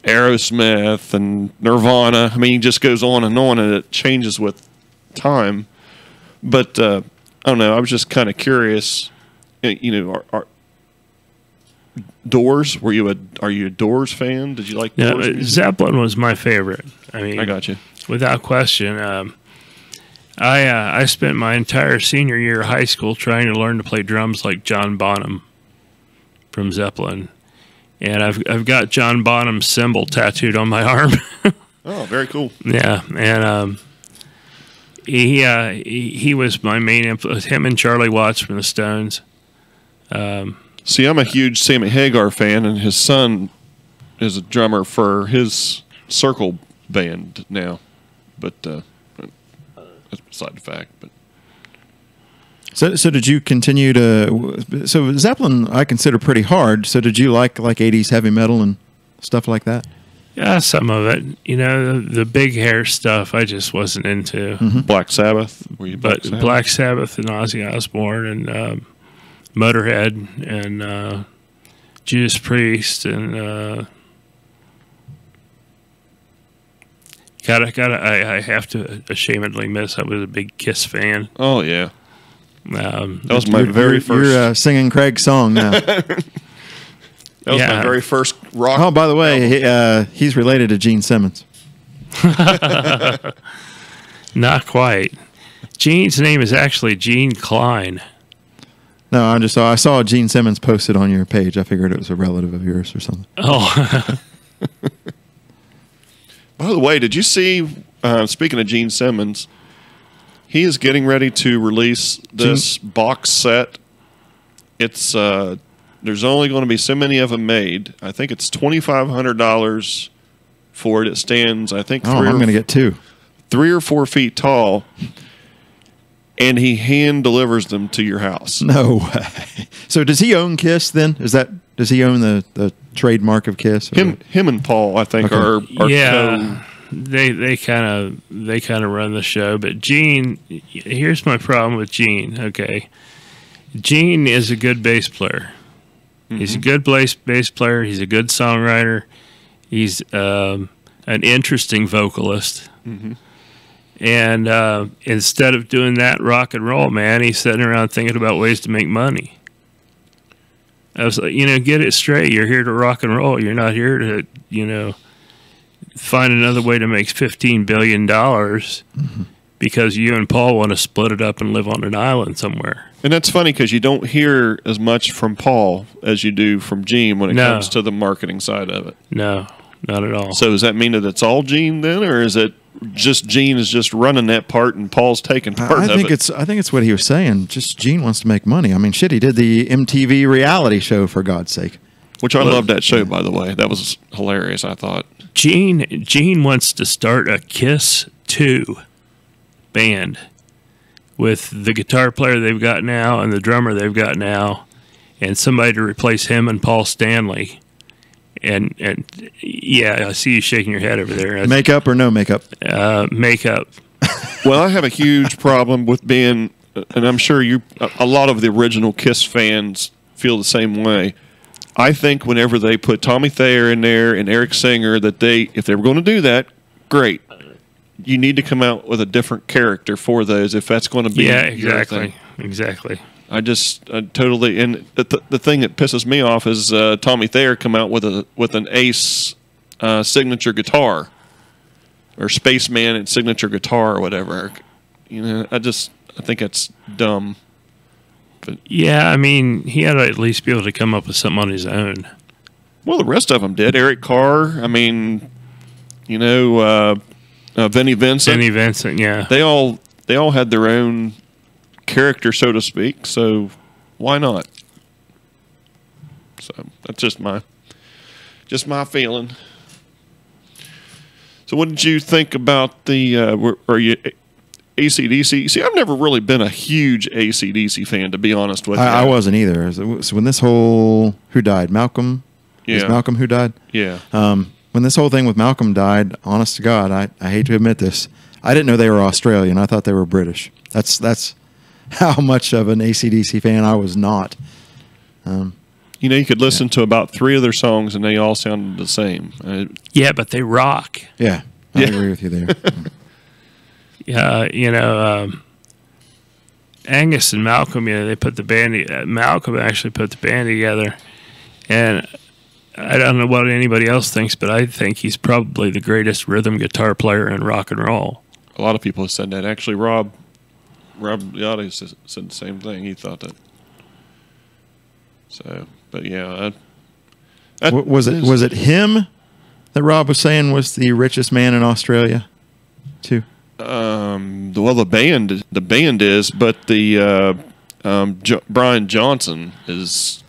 Aerosmith, and Nirvana. I mean, it just goes on, and it changes with time. But I don't know. I was just kind of curious. Are Doors? Are you a Doors fan? Did you like Doors? Yeah, Zeppelin was my favorite. I mean, I got you without question. I spent my entire senior year of high school trying to learn to play drums like John Bonham from Zeppelin, and I've got John Bonham's symbol tattooed on my arm. Oh, very cool. Yeah, and he was my main influence. Him and Charlie Watts from the Stones. See, I'm a huge Sammy Hagar fan, and his son is a drummer for his Circle band now, but. That's beside the fact, but so did you continue to? So Zeppelin, I consider pretty hard. So did you like 80s heavy metal and stuff like that? Yeah, some of it. The big hair stuff I just wasn't into. Mm-hmm. Black Sabbath, were you? Black Sabbath and Ozzy Osbourne and Motorhead and Judas Priest and. I have to ashamedly miss. I was a big Kiss fan. Oh yeah, that was my very first. You're singing Craig's song now. That was my very first rock. Oh, by the way, he's related to Gene Simmons. Not quite. Gene's name is actually Gene Klein. No, I saw Gene Simmons posted on your page. I figured it was a relative of yours or something. Oh. By the way, did you see, speaking of Gene Simmons, he is getting ready to release this box set. It's there's only going to be so many of them made. I think it's $2,500 for it. It stands, I think, I'm going to get 2. 3 or 4 feet tall, and he hand delivers them to your house. No way. So does he own Kiss then? Does he own the trademark of Kiss? Him and Paul, I think, are yeah. they kind of run the show. But Gene, here's my problem with Gene. Okay, Gene is a good bass player. He's a good bass player. He's a good songwriter. He's an interesting vocalist. And instead of doing that rock and roll, man, he's sitting around thinking about ways to make money. I was like, get it straight. You're here to rock and roll. You're not here to, find another way to make $15 billion because you and Paul want to split it up and live on an island somewhere. And that's funny because you don't hear as much from Paul as you do from Gene when it comes to the marketing side of it. No, not at all. So does that mean that it's all Gene then, or is it just Gene is just running that part and Paul's taking part of it? I think it's what he was saying. Just Gene wants to make money. I mean, shit, he did the MTV reality show, for God's sake. Which I loved that show, by the way. That was hilarious, I thought. Gene wants to start a Kiss 2 band with the guitar player they've got now and the drummer they've got now, and somebody to replace him and Paul Stanley. And yeah, I see you shaking your head over there. Makeup or no makeup? Makeup. Well, I have a huge problem with being, and I'm sure a lot of the original Kiss fans feel the same way. I think whenever they put Tommy Thayer in there and Eric Singer, that if they were going to do that, great. You need to come out with a different character for those if that's going to be. Yeah, exactly. I totally, and the thing that pisses me off is Tommy Thayer come out with an Ace signature guitar or Spaceman and signature guitar or whatever. I think that's dumb. But yeah, I mean, he had to at least be able to come up with something on his own. Well, the rest of them did. Eric Carr. I mean, Vinnie Vincent. Vinnie Vincent, yeah. They all had their own character, so to speak. So why not? So that's just my feeling. So what did you think about the? Are you AC/DC? See, I've never really been a huge AC/DC fan, to be honest with you. I wasn't either. So when this whole who died, Malcolm. Yeah. Is Malcolm who died? Yeah. When this whole thing with Malcolm died, honest to God, I hate to admit this, I didn't know they were Australian. I thought they were British. That's how much of an AC/DC fan I was not. You could listen to about 3 of their songs and they all sounded the same. Yeah, but they rock. Yeah, I agree with you there. Angus and Malcolm, they put the band. Malcolm actually put the band together, and I don't know what anybody else thinks, but I think he's probably the greatest rhythm guitar player in rock and roll. A lot of people have said that. Actually, Rob Yachty said the same thing. He thought that. So, but yeah, was it him that Rob was saying was the richest man in Australia, too? Well, the band is, but the Brian Johnson is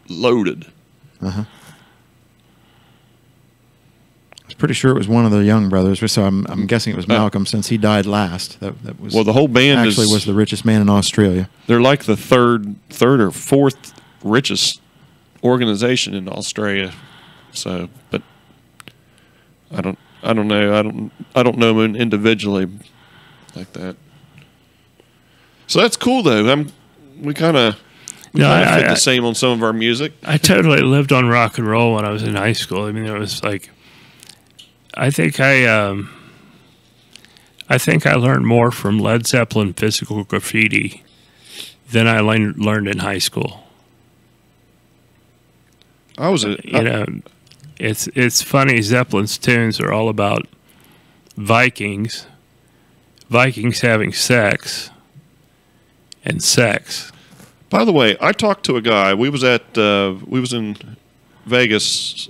loaded. I was pretty sure it was one of the Young brothers, so I'm guessing it was Malcolm since he died last. That was the whole band actually was the richest man in Australia. They're like the third or fourth richest organization in Australia. So, but I don't know. I don't know them individually like that. So that's cool though. We kind of fit the same on some of our music. I totally lived on rock and roll when I was in high school. I mean, it was like, I think I learned more from Led Zeppelin Physical Graffiti than I learned in high school. It's funny. Zeppelin's tunes are all about Vikings having sex, and sex. By the way, I talked to a guy. We was in Vegas,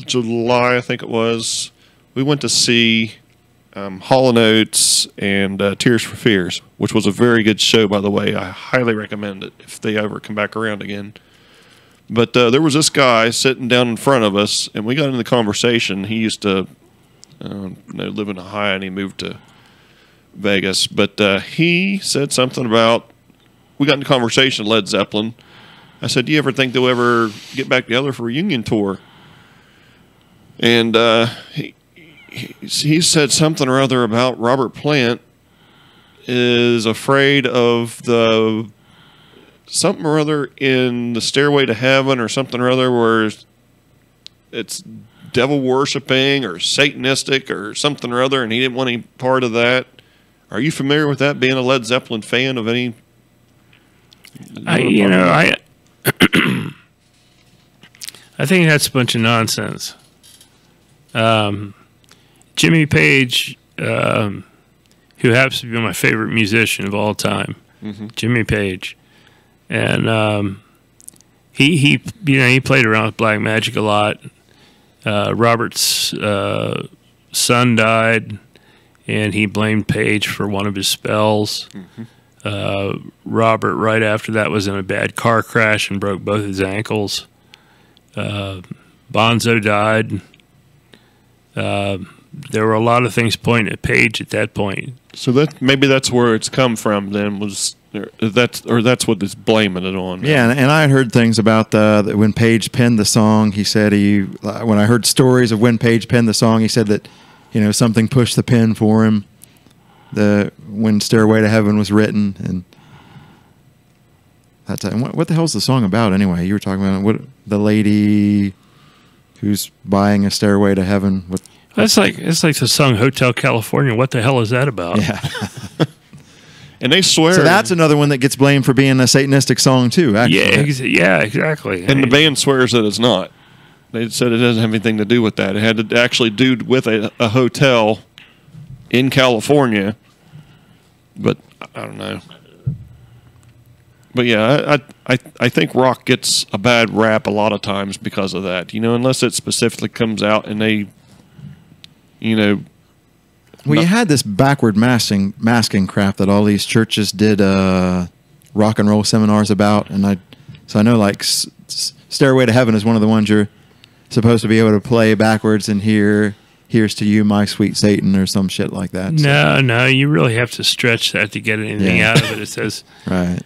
July, I think it was. We went to see Hall & Oates and Tears for Fears, which was a very good show, by the way. I highly recommend it if they ever come back around again. But there was this guy sitting down in front of us, and we got into the conversation. He used to live in Ohio, and he moved to Vegas. But he said something about, we got into conversation, Led Zeppelin. I said, do you ever think they'll ever get back together for a reunion tour? And he said something or other about Robert Plant is afraid of the something or other in the Stairway to Heaven or something or other where it's devil worshipping or Satanistic or something or other, and he didn't want any part of that. Are you familiar with that? Being a Led Zeppelin fan of any? I think that's a bunch of nonsense. Jimmy Page, who happens to be my favorite musician of all time, Jimmy Page, and he played around with black magic a lot. Robert's son died, and he blamed Page for one of his spells. Robert, right after that, was in a bad car crash and broke both his ankles. Bonzo died. There were a lot of things pointing at Page at that point. So that maybe that's where it's come from. Then that's what it's blaming it on. Yeah, and I had heard things about when Page penned the song. He said when I heard stories of when Page penned the song, he said that something pushed the pen for him. When Stairway to Heaven was written, and that time, what the hell's the song about anyway? You were talking about the lady who's buying a Stairway to Heaven. It's like the song Hotel California. What the hell is that about? Yeah. And they swear. So that's another one that gets blamed for being a Satanistic song too. Actually. Yeah, exactly. And the band swears that it's not. They said it doesn't have anything to do with that. It had to actually do with a hotel in California. But I don't know. But yeah, I think rock gets a bad rap a lot of times because of that. Unless it specifically comes out and they, Well, you had this backward masking crap that all these churches did rock and roll seminars about, and I know like Stairway to Heaven is one of the ones you're supposed to be able to play backwards and here's to you, my sweet Satan, or some shit like that. No, you really have to stretch that to get anything out of it. It says, right.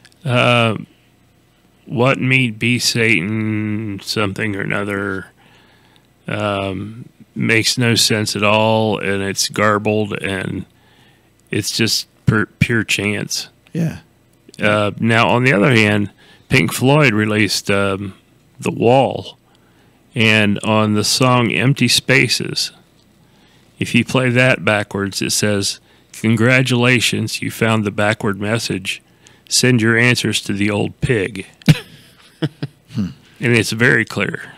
What meat be Satan, something or another, makes no sense at all, and it's garbled, and it's just pure chance. Yeah. Now, on the other hand, Pink Floyd released The Wall, and on the song Empty Spaces, if you play that backwards, it says, "Congratulations, you found the backward message. Send your answers to the old pig." And it's very clear.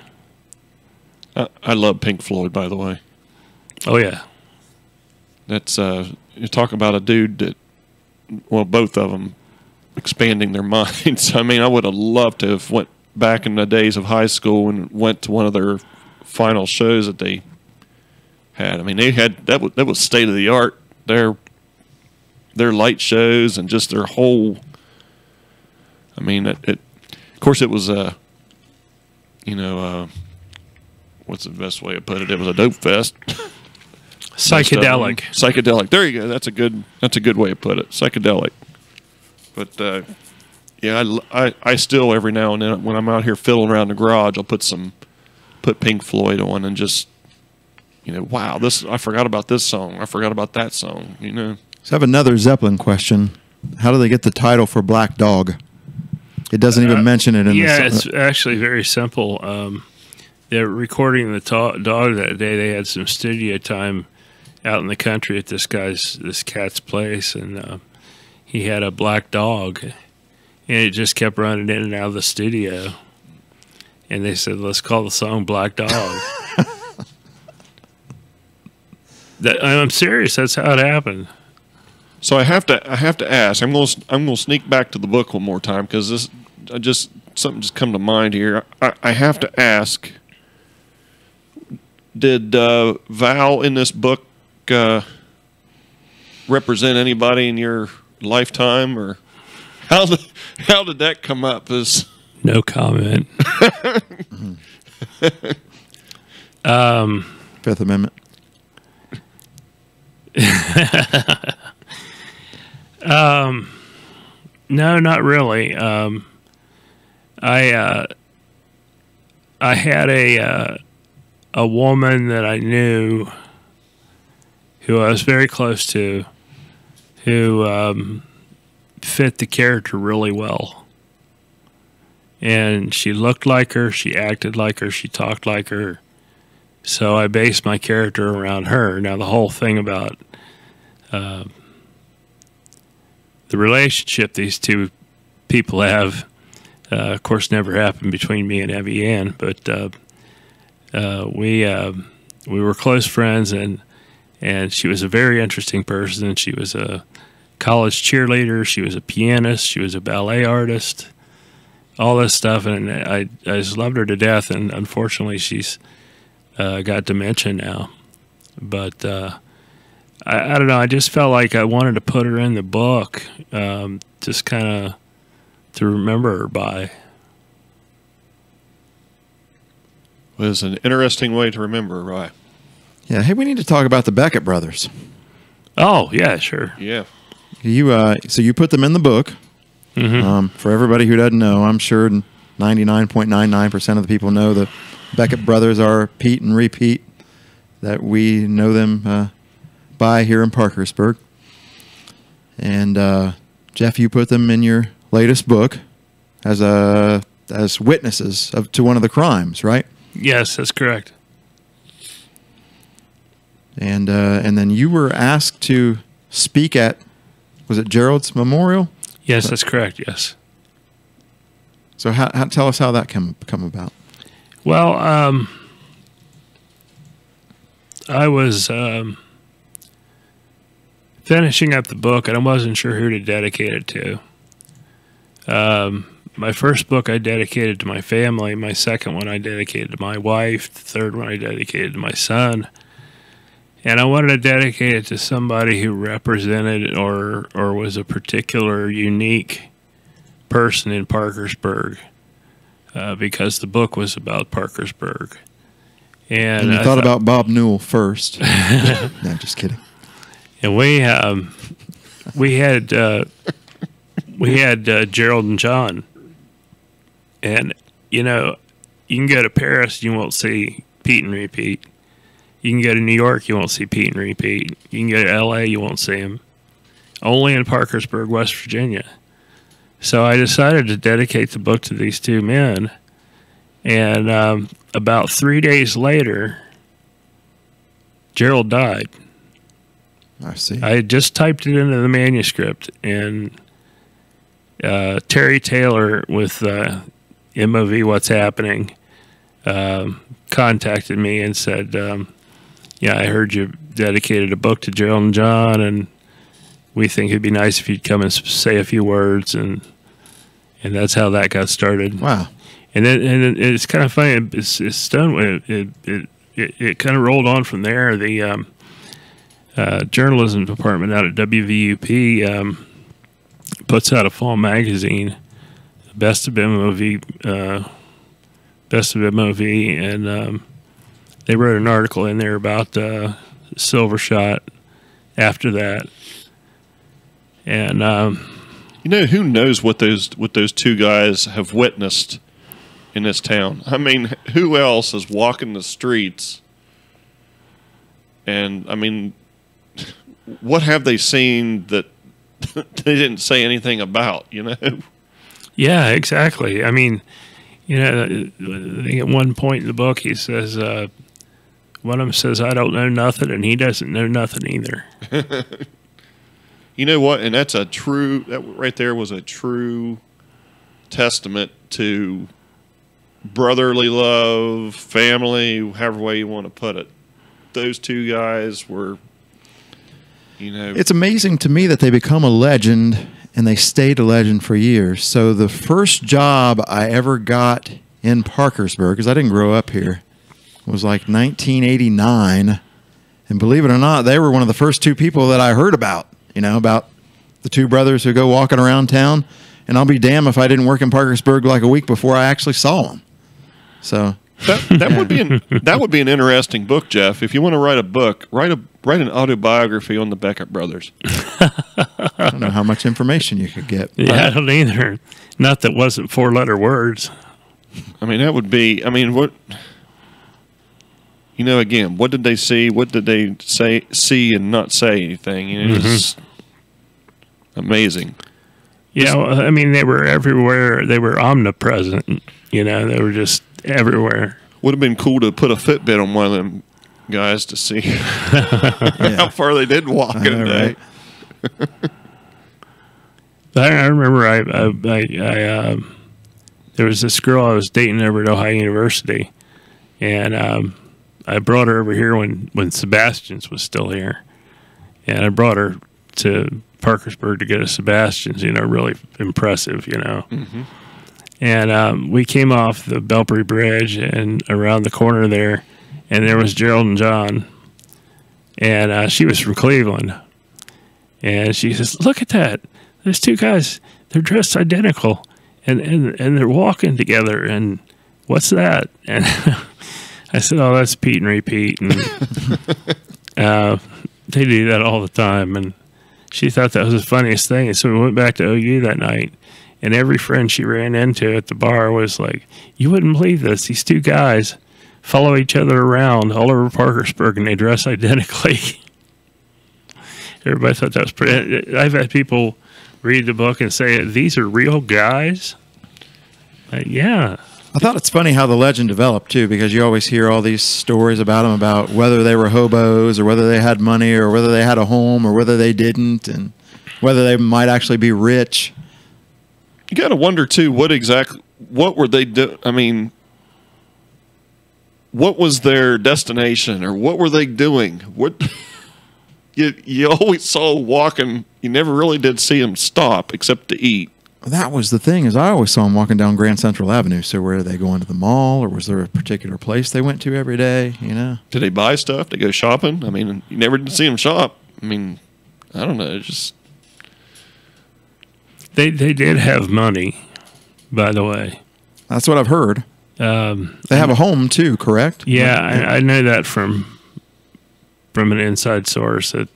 I love Pink Floyd, by the way. Oh, yeah. That's you talk about a dude that, well, both of them expanding their minds. I mean, I would have loved to have went back in the days of high school and went to one of their final shows that they had. I mean, they had that was state of the art. Their light shows and just their whole. I mean, of course, it was what's the best way to put it? It was a dope fest. Psychedelic. There you go. That's a good way to put it. Psychedelic. But yeah, I still every now and then when I'm out here fiddling around the garage, I'll put Pink Floyd on and just wow, I forgot about this song. I forgot about that song. So I have another Zeppelin question. How do they get the title for Black Dog? It doesn't even mention it in the song. It's actually very simple. They're recording the dog that day. They had some studio time out in the country at this cat's place, and he had a black dog, and it just kept running in and out of the studio. And they said, "Let's call the song Black Dog." I'm serious. That's how it happened. So I have to ask. I'm gonna sneak back to the book one more time because something just come to mind here. I have to ask. Did Val in this book represent anybody in your lifetime, or how did that come up? No comment. Fifth Amendment. No, not really. I had a woman that I knew who I was very close to, who fit the character really well. And she looked like her, she acted like her, she talked like her. So I based my character around her. Now, the whole thing about the relationship these two people have, of course, never happened between me and Abby Ann, but we were close friends, and she was a very interesting person. She was a college cheerleader. She was a pianist. She was a ballet artist. All this stuff, and I just loved her to death. And unfortunately, she's got dementia now. But I don't know. I just felt like I wanted to put her in the book, just kind of to remember her by. Was an interesting way to remember, right? Yeah. Hey, we need to talk about the Beckett brothers. Oh, yeah, sure. Yeah. So you put them in the book. Mm-hmm. For everybody who doesn't know, I'm sure 99.99% of the people know the Beckett brothers are Pete and Repeat, that we know them by here in Parkersburg. And Jeff, you put them in your latest book as witnesses to one of the crimes, right? Yes, that's correct. And then you were asked to speak at, was it Gerald's memorial? Yes, that's correct. Yes. So tell us how that come about. Well, I was finishing up the book, and I wasn't sure who to dedicate it to. My first book I dedicated to my family. My second one I dedicated to my wife. The third one I dedicated to my son. And I wanted to dedicate it to somebody who represented or was a particular unique person in Parkersburg, because the book was about Parkersburg. And you thought about Bob Newell first. No, just kidding. And we had Gerald and John. And, you know, you can go to Paris, you won't see Pete and Repeat. You can go to New York, you won't see Pete and Repeat. You can go to L.A., you won't see him. Only in Parkersburg, West Virginia. So I decided to dedicate the book to these two men. And about 3 days later, Gerald died. I see. I had just typed it into the manuscript, and Terry Taylor with MOV What's Happening contacted me and said, yeah, I heard you dedicated a book to Gerald and John, and we think it'd be nice if you'd come and say a few words, and that's how that got started. Wow. And it's kind of funny. It's done. It kind of rolled on from there. The journalism department out at WVUP puts out a fall magazine, Best of MOV, and they wrote an article in there about Silver Shot after that. And you know, who knows what those two guys have witnessed in this town? I mean, who else is walking the streets? And I mean, what have they seen that they didn't say anything about? You know? Yeah, exactly. I mean, you know, I think at one point in the book he says, one of them says, "I don't know nothing," and he doesn't know nothing either. You know what? And that right there was a true testament to brotherly love, family, however way you want to put it. Those two guys were, you know. It's amazing to me that they become a legend and they stayed a legend for years. So the first job I ever got in Parkersburg, because I didn't grow up here, was like 1989. And believe it or not, they were one of the first two people that I heard about, you know, about the two brothers who go walking around town. And I'll be damned if I didn't work in Parkersburg like a week before I actually saw them. So that would be an interesting book, Jeff. If you want to write a book, write an autobiography on the Beckett brothers. I don't know how much information you could get. Yeah, I don't either. Not that wasn't 4-letter words. I mean, that would be. I mean, what? again, what did they see? What did they see and not say anything? It was amazing. Yeah, well, I mean, they were everywhere. They were omnipresent. They were just everywhere. Would have been cool to put a Fitbit on one of them guys to see how far they did walk in a day. Right? I remember I there was this girl I was dating over at Ohio University, and I brought her over here when Sebastian's was still here, and I brought her to Parkersburg to go to Sebastian's. Really impressive. And we came off the Belpre Bridge and around the corner there, and there was Gerald and John, and she was from Cleveland, and she says, "Look at that! There's two guys. They're dressed identical, and they're walking together. And what's that?" And I said, "Oh, that's Pete and Repeat, and they do that all the time." And she thought that was the funniest thing. And so we went back to OU that night. And every friend she ran into at the bar was like, "You wouldn't believe this. These two guys follow each other around all over Parkersburg, and they dress identically." Everybody thought that was pretty. I've had people read the book and say, "These are real guys?" Yeah. I thought it's funny how the legend developed, too, because you always hear all these stories about them, about whether they were hobos or whether they had money or whether they had a home or whether they didn't and whether they might actually be rich. You got to wonder, too, what were they doing? I mean, what was their destination or what were they doing? What you always saw walking. You never really did see them stop except to eat. That was the thing, is I always saw them walking down Grand Central Avenue. So were they going to the mall or was there a particular place they went to every day, Did they buy stuff? Did they go shopping? I mean, you never did see them shop. I mean, I don't know. It's just... They did have money, by the way. That's what I've heard. They have a home too, correct? Yeah, I know that from an inside source that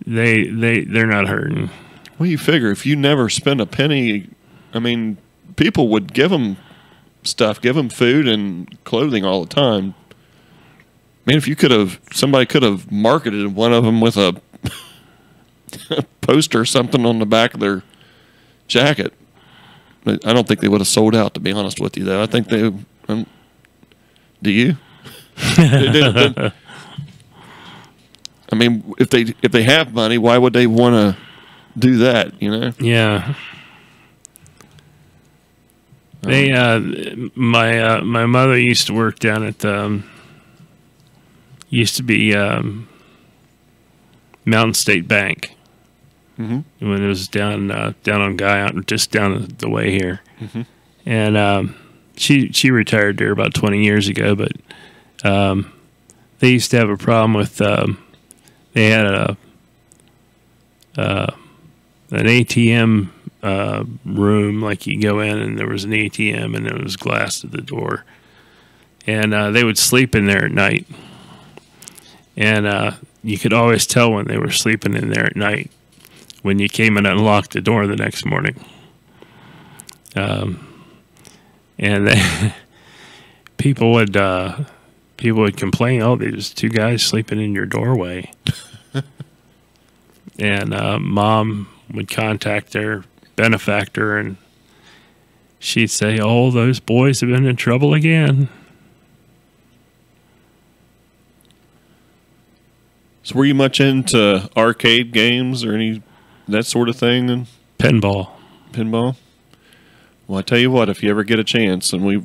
they're not hurting. Well, you figure if you never spend a penny, I mean, people would give them stuff, give them food and clothing all the time. I mean, if somebody could have marketed one of them with a poster or something on the back of their jacket. I don't think they would have sold out, to be honest with you, though. I think they... do you? I mean, if they have money, why would they want to do that, Yeah. They my mother used to work down at used to be Mountain State Bank. Mm-hmm. When it was down on Guyon, just down the way here. Mm-hmm. And she retired there about 20 years ago, but they used to have a problem with they had an ATM room, like you go in and there was an ATM and there was glass to the door, and they would sleep in there at night, and you could always tell when they were sleeping in there at night when you came and unlocked the door the next morning. And people would complain, "Oh, there's two guys sleeping in your doorway." And Mom would contact their benefactor, and she'd say, "Oh, those boys have been in trouble again." So were you much into arcade games or any that sort of thing? And Pinball. Well, I tell you what, if you ever get a chance, and we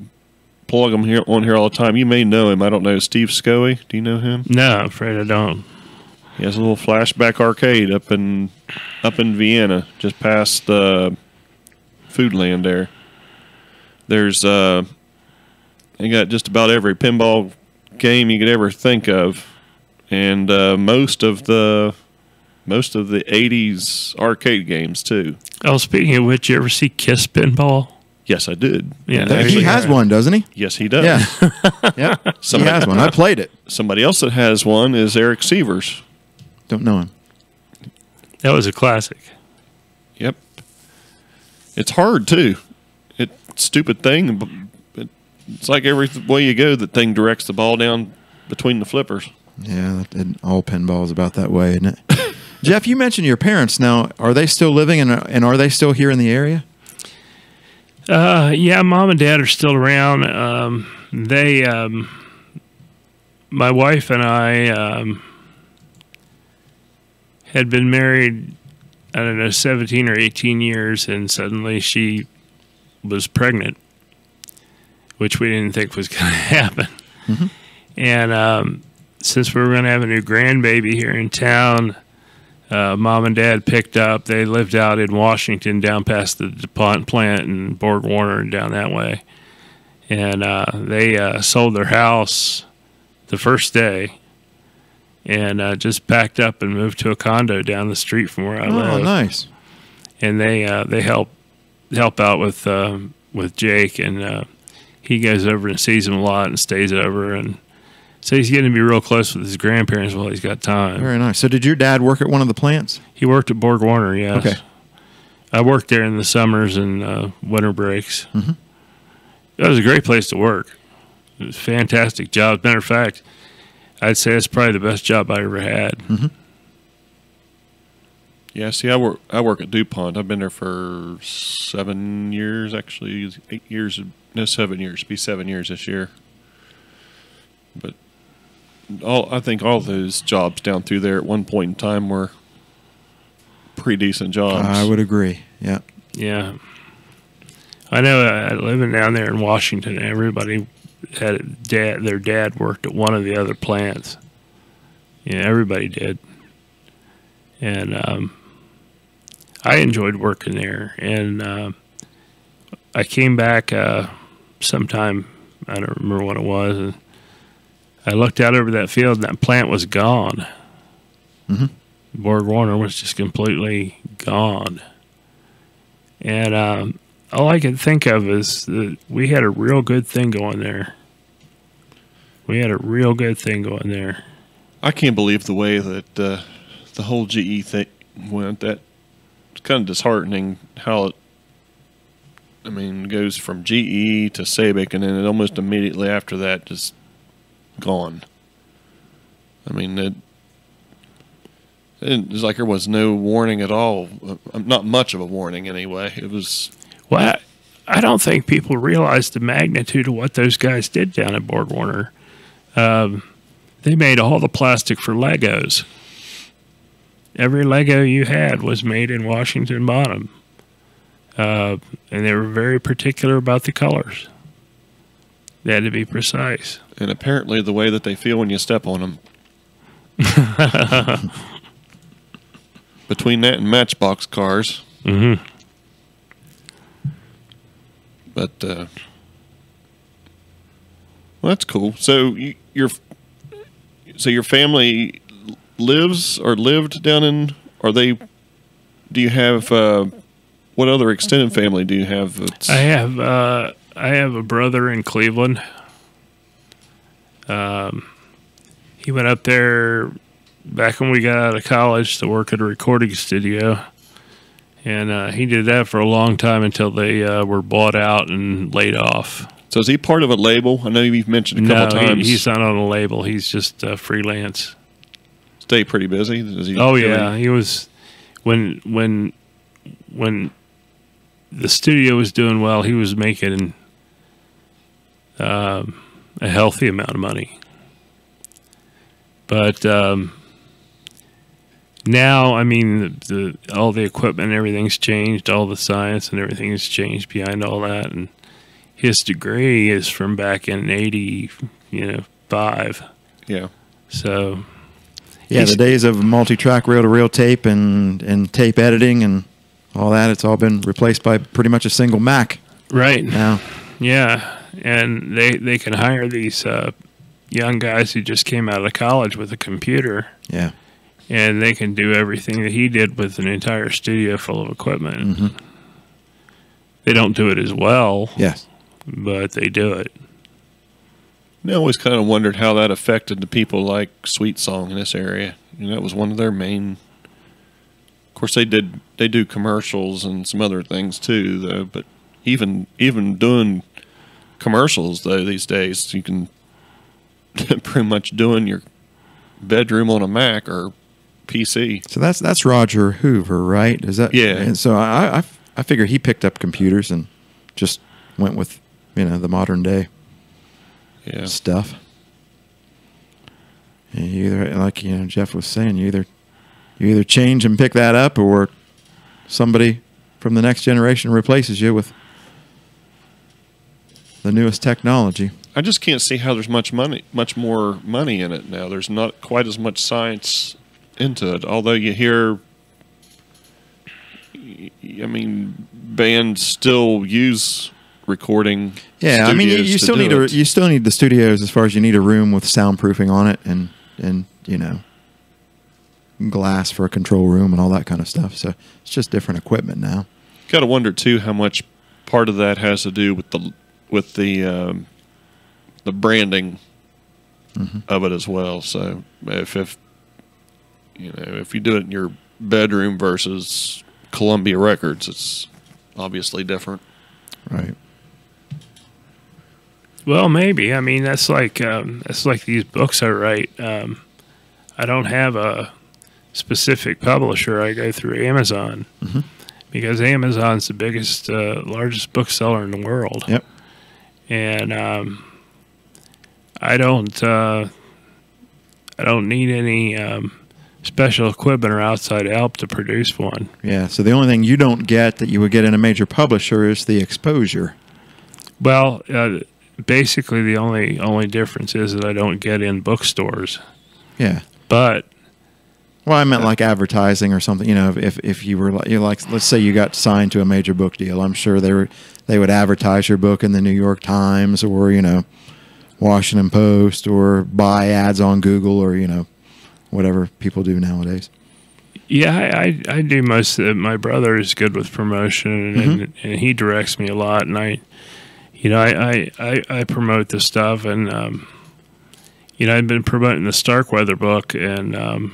plug him here all the time, you may know him. I don't know, Steve Scoey. Do you know him? No, I'm afraid I don't. He has a little flashback arcade up in Vienna, just past the Foodland there. There's they got just about every pinball game you could ever think of, and most of the 80s arcade games too. Oh, speaking of which, you ever see Kiss Pinball? Yes, I did. Yeah, he has one, doesn't he? Yes, he does. Yeah, yeah. He has one. I played it. Somebody else that has one is Eric Sievers. Don't know him. That was a classic. Yep. It's hard too. It's a stupid thing, but it's like every way you go, the thing directs the ball down between the flippers. Yeah, all pinball is about that way, isn't it? Jeff, you mentioned your parents. Now, are they still living and are they still here in the area? Yeah, mom and dad are still around. My wife and I had been married, I don't know, 17 or 18 years, and suddenly she was pregnant, which we didn't think was going to happen. Mm-hmm. And since we were going to have a new grandbaby here in town, mom and dad picked up. They lived out in Washington, down past the DuPont plant and Borg Warner and down that way. And they sold their house the first day and just packed up and moved to a condo down the street from where I live. Oh, nice. And they help out with Jake, and he goes over and sees him a lot and stays over, and so he's getting to be real close with his grandparents while he's got time. Very nice. So did your dad work at one of the plants? He worked at Borg Warner, yes. Okay. I worked there in the summers and winter breaks. Mm-hmm. That was a great place to work. It was a fantastic job. As a matter of fact, I'd say it's probably the best job I ever had. Mm-hmm. Yeah, see, I work at DuPont. I've been there for 7 years, actually. 8 years, no, 7 years. It'll be 7 years this year. But I think all those jobs down through there at one point in time were pretty decent jobs. I would agree. Yeah. Yeah. I know living down there in Washington, everybody had their dad worked at one of the other plants. Yeah, everybody did. And I enjoyed working there. And I came back sometime, I don't remember what it was, and I looked out over that field and that plant was gone. Mm-hmm. Borg Warner was just completely gone. And all I could think of is that we had a real good thing going there. We had a real good thing going there. I can't believe the way that the whole GE thing went. That it's kind of disheartening how it, I mean, goes from GE to Sabic, and then it almost immediately after that just gone. I mean, it's like there was no warning at all. Not much of a warning, anyway. It was. Well, I don't think people realize the magnitude of what those guys did down at Borg Warner. They made all the plastic for Legos. Every Lego you had was made in Washington Bottom. And they were very particular about the colors. They had to be precise. And apparently the way that they feel when you step on them. Between that and Matchbox cars. Mm-hmm. But, well, that's cool. So your family lives or lived down in, do you have, what other extended family do you have? I have a brother in Cleveland. He went up there back when we got out of college to work at a recording studio. And he did that for a long time until they were bought out and laid off. So is he part of a label? I know you've mentioned a couple times. He's not on a label. He's just freelance. Stay pretty busy? Does he yeah. He was when the studio was doing well, he was making a healthy amount of money. But now, I mean, all the equipment and everything's changed. All the science and everything has changed behind all that. And his degree is from back in 85. Yeah. So. Yeah, the days of multi-track reel-to-reel tape and tape editing and all that, it's all been replaced by pretty much a single Mac. Right. Now. Yeah. And they can hire these young guys who just came out of college with a computer. Yeah. And they can do everything that he did with an entire studio full of equipment. Mm-hmm. They don't do it as well. Yes. But they do it. I always kind of wondered how that affected the people like Sweet Song in this area. You know, that was one of their main. Of course, they do commercials and some other things too, though. But even doing commercials though these days, you can pretty much doing your bedroom on a Mac or PC. So that's Roger Hoover, right? Is that? Yeah. And so I figure he picked up computers and just went with the modern day stuff. And you either, like Jeff was saying, you either change and pick that up, or somebody from the next generation replaces you with the newest technology. I just can't see how there's much more money in it now. There's not quite as much science into it. Although you hear, I mean, bands still use recording. Yeah, I mean, you still need the studios as far as you need a room with soundproofing on it and glass for a control room and all that kind of stuff. So it's just different equipment now. Got to wonder too how much part of that has to do with the branding of it as well. So if you do it in your bedroom versus Columbia Records, it's obviously different. Right. Well, maybe. I mean, that's like these books I write. I don't have a specific publisher. I go through Amazon because Amazon's the biggest, largest bookseller in the world. Yep. And I don't need any special equipment or outside help to produce one. Yeah. So the only thing you don't get that you would get in a major publisher is the exposure. Well, basically the only difference is that I don't get in bookstores. Yeah. But well, I meant like advertising or something. If you were like, let's say you got signed to a major book deal, I'm sure they would advertise your book in the New York Times or Washington Post, or buy ads on Google, or whatever people do nowadays. Yeah, I do most of it. My brother is good with promotion, and he directs me a lot, and I promote this stuff, and I've been promoting the Starkweather book, and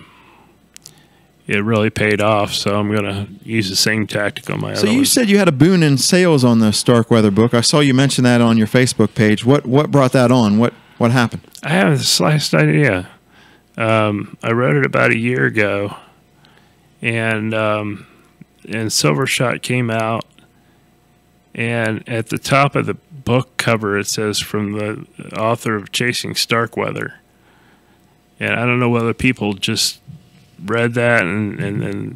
it really paid off. So I'm gonna use the same tactic on my other. So you said you had a boon in sales on the Starkweather book. I saw you mention that on your Facebook page. What brought that on? What happened? I have the slightest idea. I wrote it about a year ago, and Silver Shot came out, and at the top of the book cover it says, "From the author of Chasing Starkweather." And I don't know whether people just read that and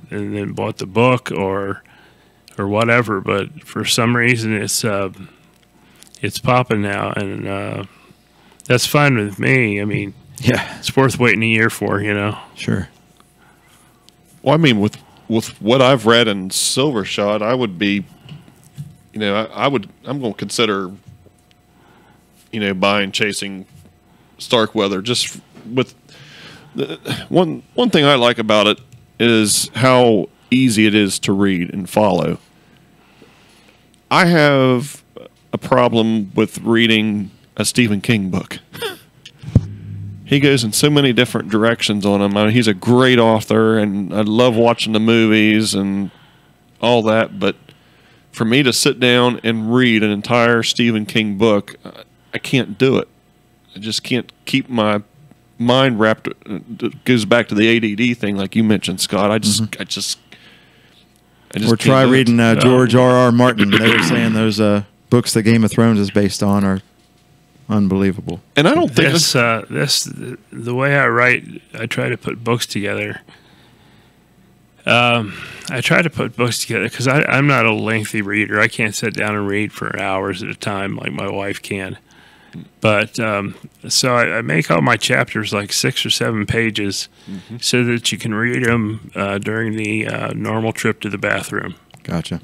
then bought the book or whatever, but for some reason it's popping now, and that's fine with me. I mean, yeah, it's worth waiting a year for, Sure. Well, I mean, with what I've read in Silver Shot, I would be, I'm going to consider, buying Chasing Starkweather. Just with one thing I like about it is how easy it is to read and follow. I have a problem with reading a Stephen King book. He goes in so many different directions on him. I mean, he's a great author, and I love watching the movies and all that. But for me to sit down and read an entire Stephen King book, I can't do it. I just can't keep my mind wrapped. It goes back to the ADD thing, like you mentioned, Scott. I just. Or try reading George R.R. Martin. They were saying those books that Game of Thrones is based on are unbelievable. And I don't think this the way I write, I try to put books together. I try to put books together because I'm not a lengthy reader. I can't sit down and read for hours at a time like my wife can. But so I make all my chapters like 6 or 7 pages so that you can read them during the normal trip to the bathroom. Gotcha.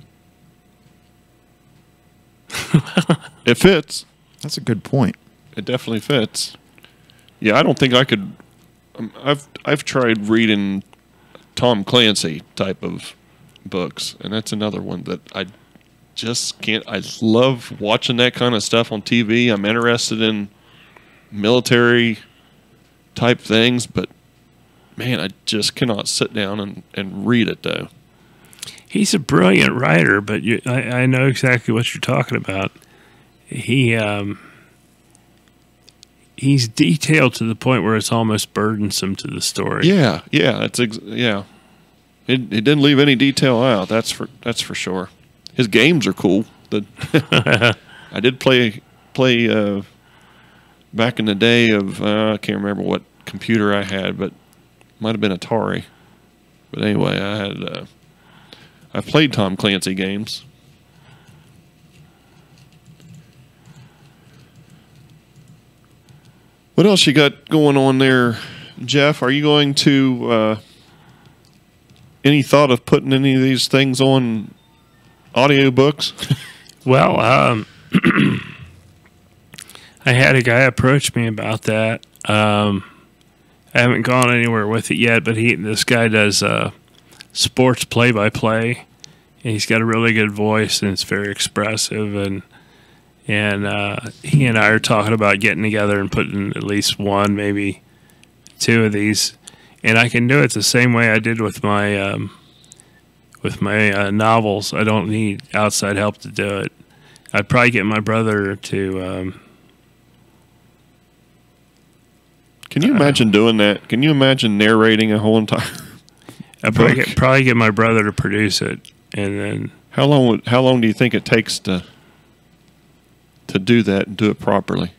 it fits. That's a good point. It definitely fits. Yeah, I don't think I could. I've tried reading Tom Clancy type of books, and that's another one that I just can't. I love watching that kind of stuff on TV. I'm interested in military type things, but man, I just cannot sit down and read it though. He's a brilliant writer, but I know exactly what you're talking about. he's detailed to the point where it's almost burdensome to the story. Yeah, yeah. It didn't leave any detail out. That's for sure. His games are cool. I did play back in the day of I can't remember what computer I had, but might have been Atari. But anyway, I played Tom Clancy games. What else you got going on there, Jeff? Are you going to any thought of putting any of these things on audiobooks? Well, I had a guy approach me about that. I haven't gone anywhere with it yet, but this guy does sports play-by-play, and he's got a really good voice, and it's very expressive, and he and I are talking about getting together and putting at least one, maybe two of these, and I can do it the same way I did with my novels. I don't need outside help to do it. I'd probably get my brother to. Can you imagine doing that? Can you imagine narrating a whole entire? I'd probably get my brother to produce it, and then. How long do you think it takes to do that and do it properly?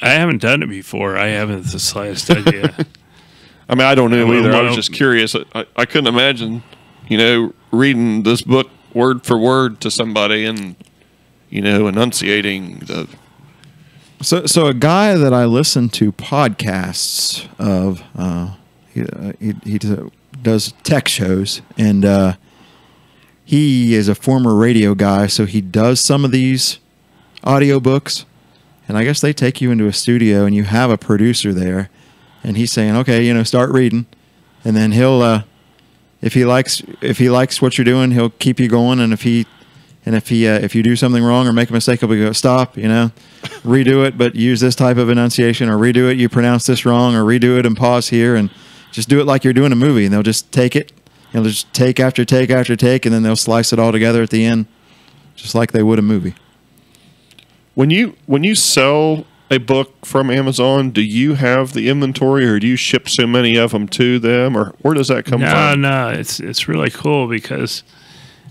I haven't done it before. I haven't the slightest idea. I mean, I don't know either. I was just curious. I couldn't imagine, reading this book word for word to somebody and, enunciating the. So a guy that I listen to podcasts of, he does tech shows, and he is a former radio guy, so he does some of these audiobooks, and I guess they take you into a studio and you have a producer there, and he's saying, okay, start reading, and then he'll, if he likes what you're doing, he'll keep you going, and if you do something wrong or make a mistake, he'll go, stop, redo it, but use this type of enunciation, or redo it, you pronounce this wrong, or redo it and pause here, and just do it like you're doing a movie, and they'll just take it. They'll just take after take after take, and then they'll slice it all together at the end, just like they would a movie. When you sell a book from Amazon, do you have the inventory, or do you ship so many of them to them, or where does that come from? No, it's really cool because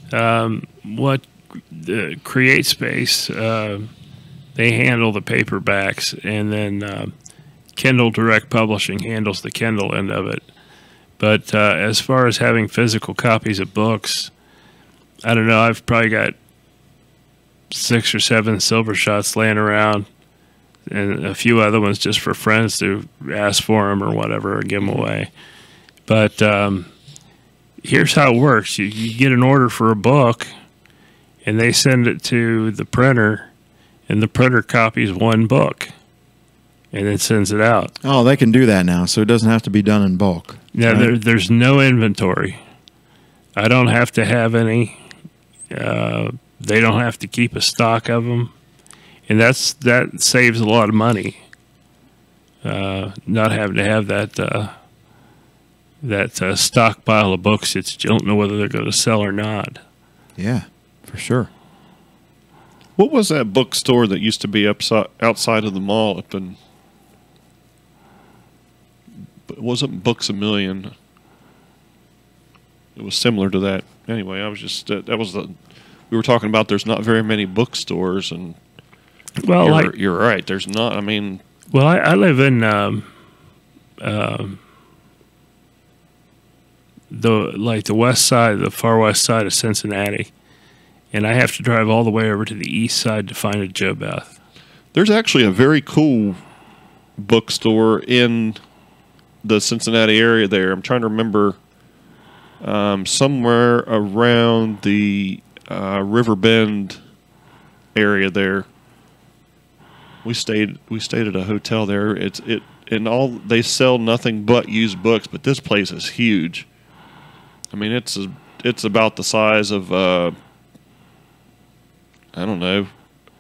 what the Create Space, they handle the paperbacks, and then Kindle Direct Publishing handles the Kindle end of it. But as far as having physical copies of books, I don't know. I've probably got 6 or 7 Silver Shots laying around, and a few other ones just for friends to ask for them or whatever, or give them away. But here's how it works. You get an order for a book, and they send it to the printer, and the printer copies one book and then sends it out. Oh, they can do that now, so it doesn't have to be done in bulk. Yeah, right? There's no inventory. I don't have to have any. They don't have to keep a stock of them, and that saves a lot of money. Not having to have that stockpile of books that you don't know whether they're going to sell or not. Yeah, for sure. What was that bookstore that used to be outside of the mall up in? It wasn't Books A Million. It was similar to that. Anyway, I was just we were talking about. There's not very many bookstores, and you're right. There's not. I mean, well, I live in the west side, the far west side of Cincinnati, and I have to drive all the way over to the east side to find a Joe Beth. There's actually a very cool bookstore in the Cincinnati area there. I'm trying to remember somewhere around the River Bend area there. We stayed at a hotel there. They sell nothing but used books, but this place is huge. I mean, it's about the size of I don't know,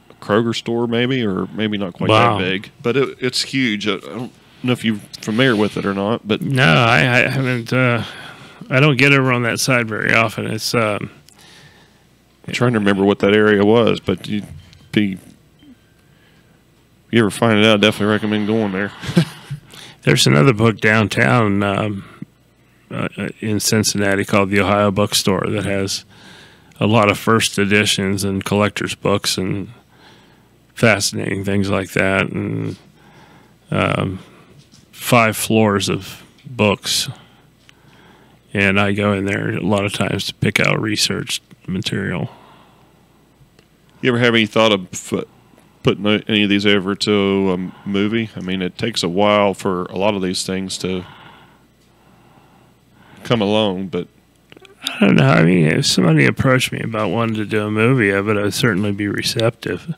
a Kroger store maybe, or maybe not quite that big, but it's huge. I don't know if you're familiar with it or not, but no, I haven't. I don't get over on that side very often. It's I'm trying to remember what that area was, but you'd be you ever find it out, I definitely recommend going there. There's another book downtown in Cincinnati called the Ohio Bookstore that has a lot of first editions and collector's books and fascinating things like that, and 5 floors of books. And I go in there a lot of times to pick out research material. You ever have any thought of putting any of these over to a movie? I mean, it takes a while for a lot of these things to come along, but I don't know. I mean, if somebody approached me about wanting to do a movie of it, I'd certainly be receptive.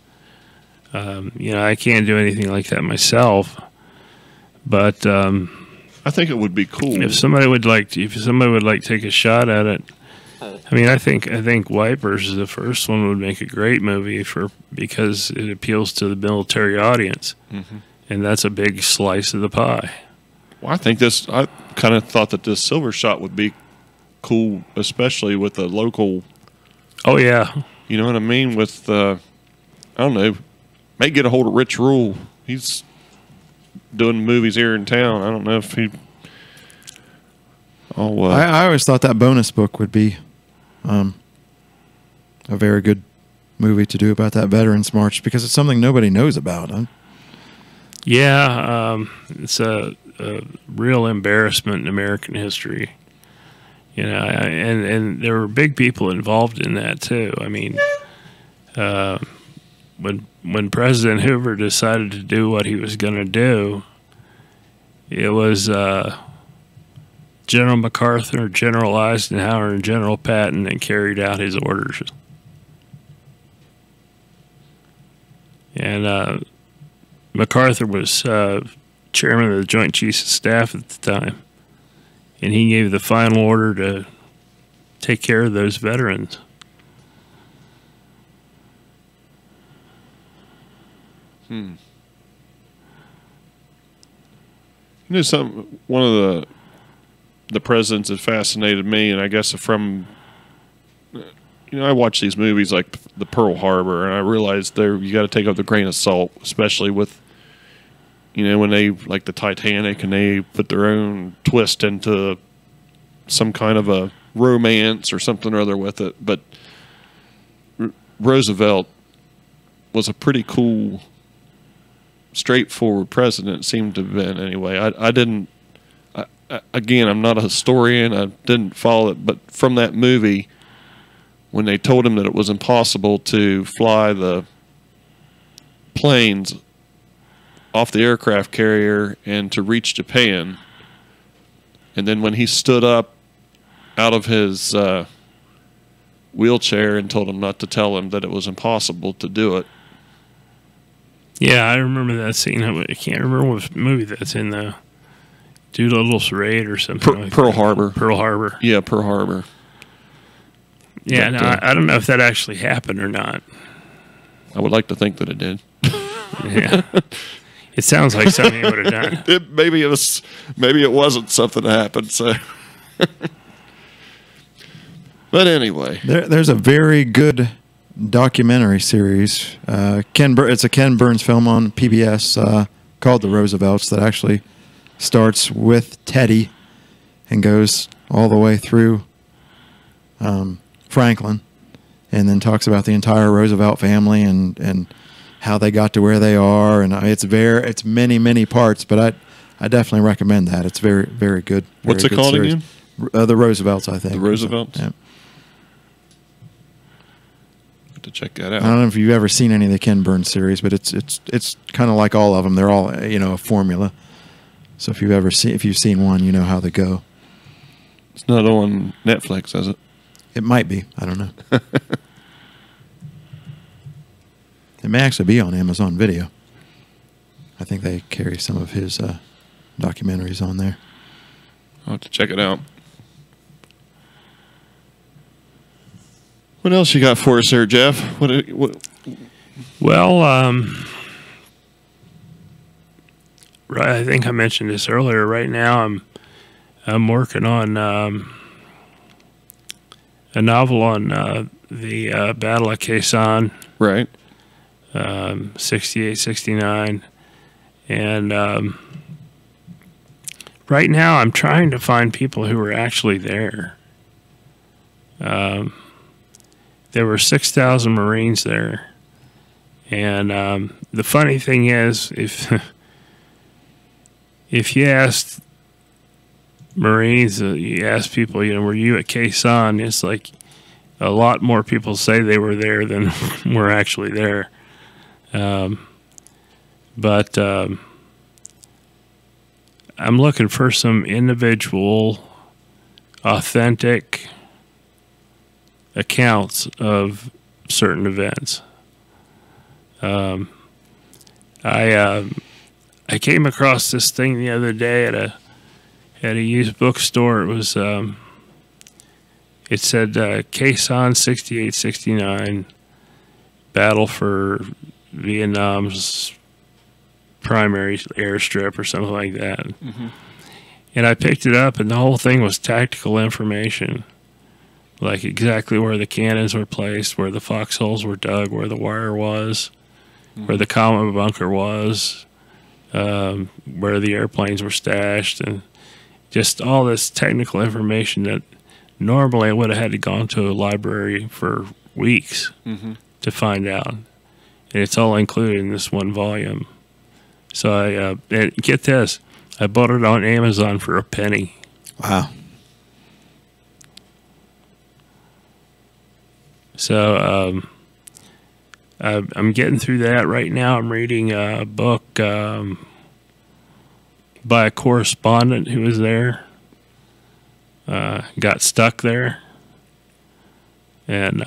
I can't do anything like that myself, but I think it would be cool if somebody would like to take a shot at it. I mean, I think Wipers, the first one, would make a great movie because it appeals to the military audience, and that's a big slice of the pie. Well, I kind of thought that this Silver Shot would be cool, especially with the local. Oh yeah, you know what I mean. With I don't know, may get a hold of Rich Rule. He's doing movies here in town. I don't know if he. Oh, I always thought that bonus book would be a very good movie to do about that Veterans March, because it's something nobody knows about. Huh? Yeah, it's a real embarrassment in American history. And there were big people involved in that too. I mean, when President Hoover decided to do what he was going to do, it was General MacArthur, General Eisenhower, and General Patton that carried out his orders. And MacArthur was chairman of the Joint Chiefs of Staff at the time, and he gave the final order to take care of those veterans. You know, one of the presidents that fascinated me, and I guess from, I watch these movies like the Pearl Harbor, and I realize you got to take it with a grain of salt, especially with, when they, like the Titanic, and they put their own twist into some kind of a romance or something or other with it. But Roosevelt was a pretty cool, straightforward president, seemed to have been anyway. Again, I'm not a historian. I didn't follow it, but from that movie, when they told him that it was impossible to fly the planes off the aircraft carrier and to reach Japan, and then when he stood up out of his wheelchair and told him not to tell him that it was impossible to do it. Yeah, I remember that scene. I can't remember what movie that's in, though. Doolittle's Raid or something like Pearl that. Harbor. Pearl Harbor. Yeah, Pearl Harbor. Yeah, But, I don't know if that actually happened or not. I would like to think that it did. Yeah. It sounds like something he would have done. Maybe it wasn't something that happened. So, but anyway, There's a very good documentary series. It's a Ken Burns film on PBS called The Roosevelts that actually starts with Teddy and goes all the way through Franklin, and then talks about the entire Roosevelt family and how they got to where they are. And it's many parts, but I definitely recommend that. It's very, very good. What's it called again? The Roosevelts, I think. The Roosevelts? Yeah. Have to check that out. I don't know if you've ever seen any of the Ken Burns series, but it's kind of like all of them. They're all a formula. So if you've seen one, you know how they go. It's not on Netflix, is it? It might be. I don't know. It may actually be on Amazon Video. I think they carry some of his documentaries on there. I'll have to check it out. What else you got for us there, Jeff? What? Well, right. I think I mentioned this earlier. Right now, I'm working on a novel on the Battle of Quezon. Right. 68, 69. And right now I'm trying to find people who were actually there. There were 6,000 Marines there. And the funny thing is, if you asked Marines, you ask people, were you at Khe Sanh? It's like a lot more people say they were there than were actually there. But I'm looking for some individual, authentic accounts of certain events. I came across this thing the other day at a used bookstore. It was it said Khe Sanh 68, 69, battle for Vietnam's primary airstrip or something like that. Mm-hmm. And I picked it up, and the whole thing was tactical information, like exactly where the cannons were placed, where the foxholes were dug, where the wire was, where the common bunker was, where the airplanes were stashed, and just all this technical information that normally I would have had to go to a library for weeks to find out. And it's all included in this one volume. So I and get this, I bought it on Amazon for a penny. Wow. So I'm getting through that right now. I'm reading a book by a correspondent who was there, got stuck there, and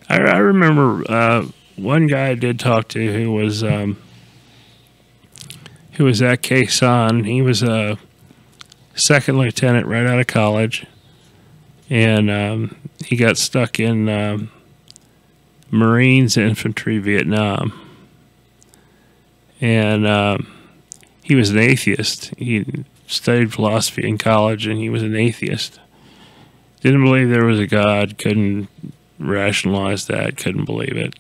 I remember one guy I did talk to who was at Khe Sanh. He was a second lieutenant right out of college, and he got stuck in Marines Infantry Vietnam. And he was an atheist. He studied philosophy in college, and he was an atheist. Didn't believe there was a God, couldn't rationalize that, couldn't believe it.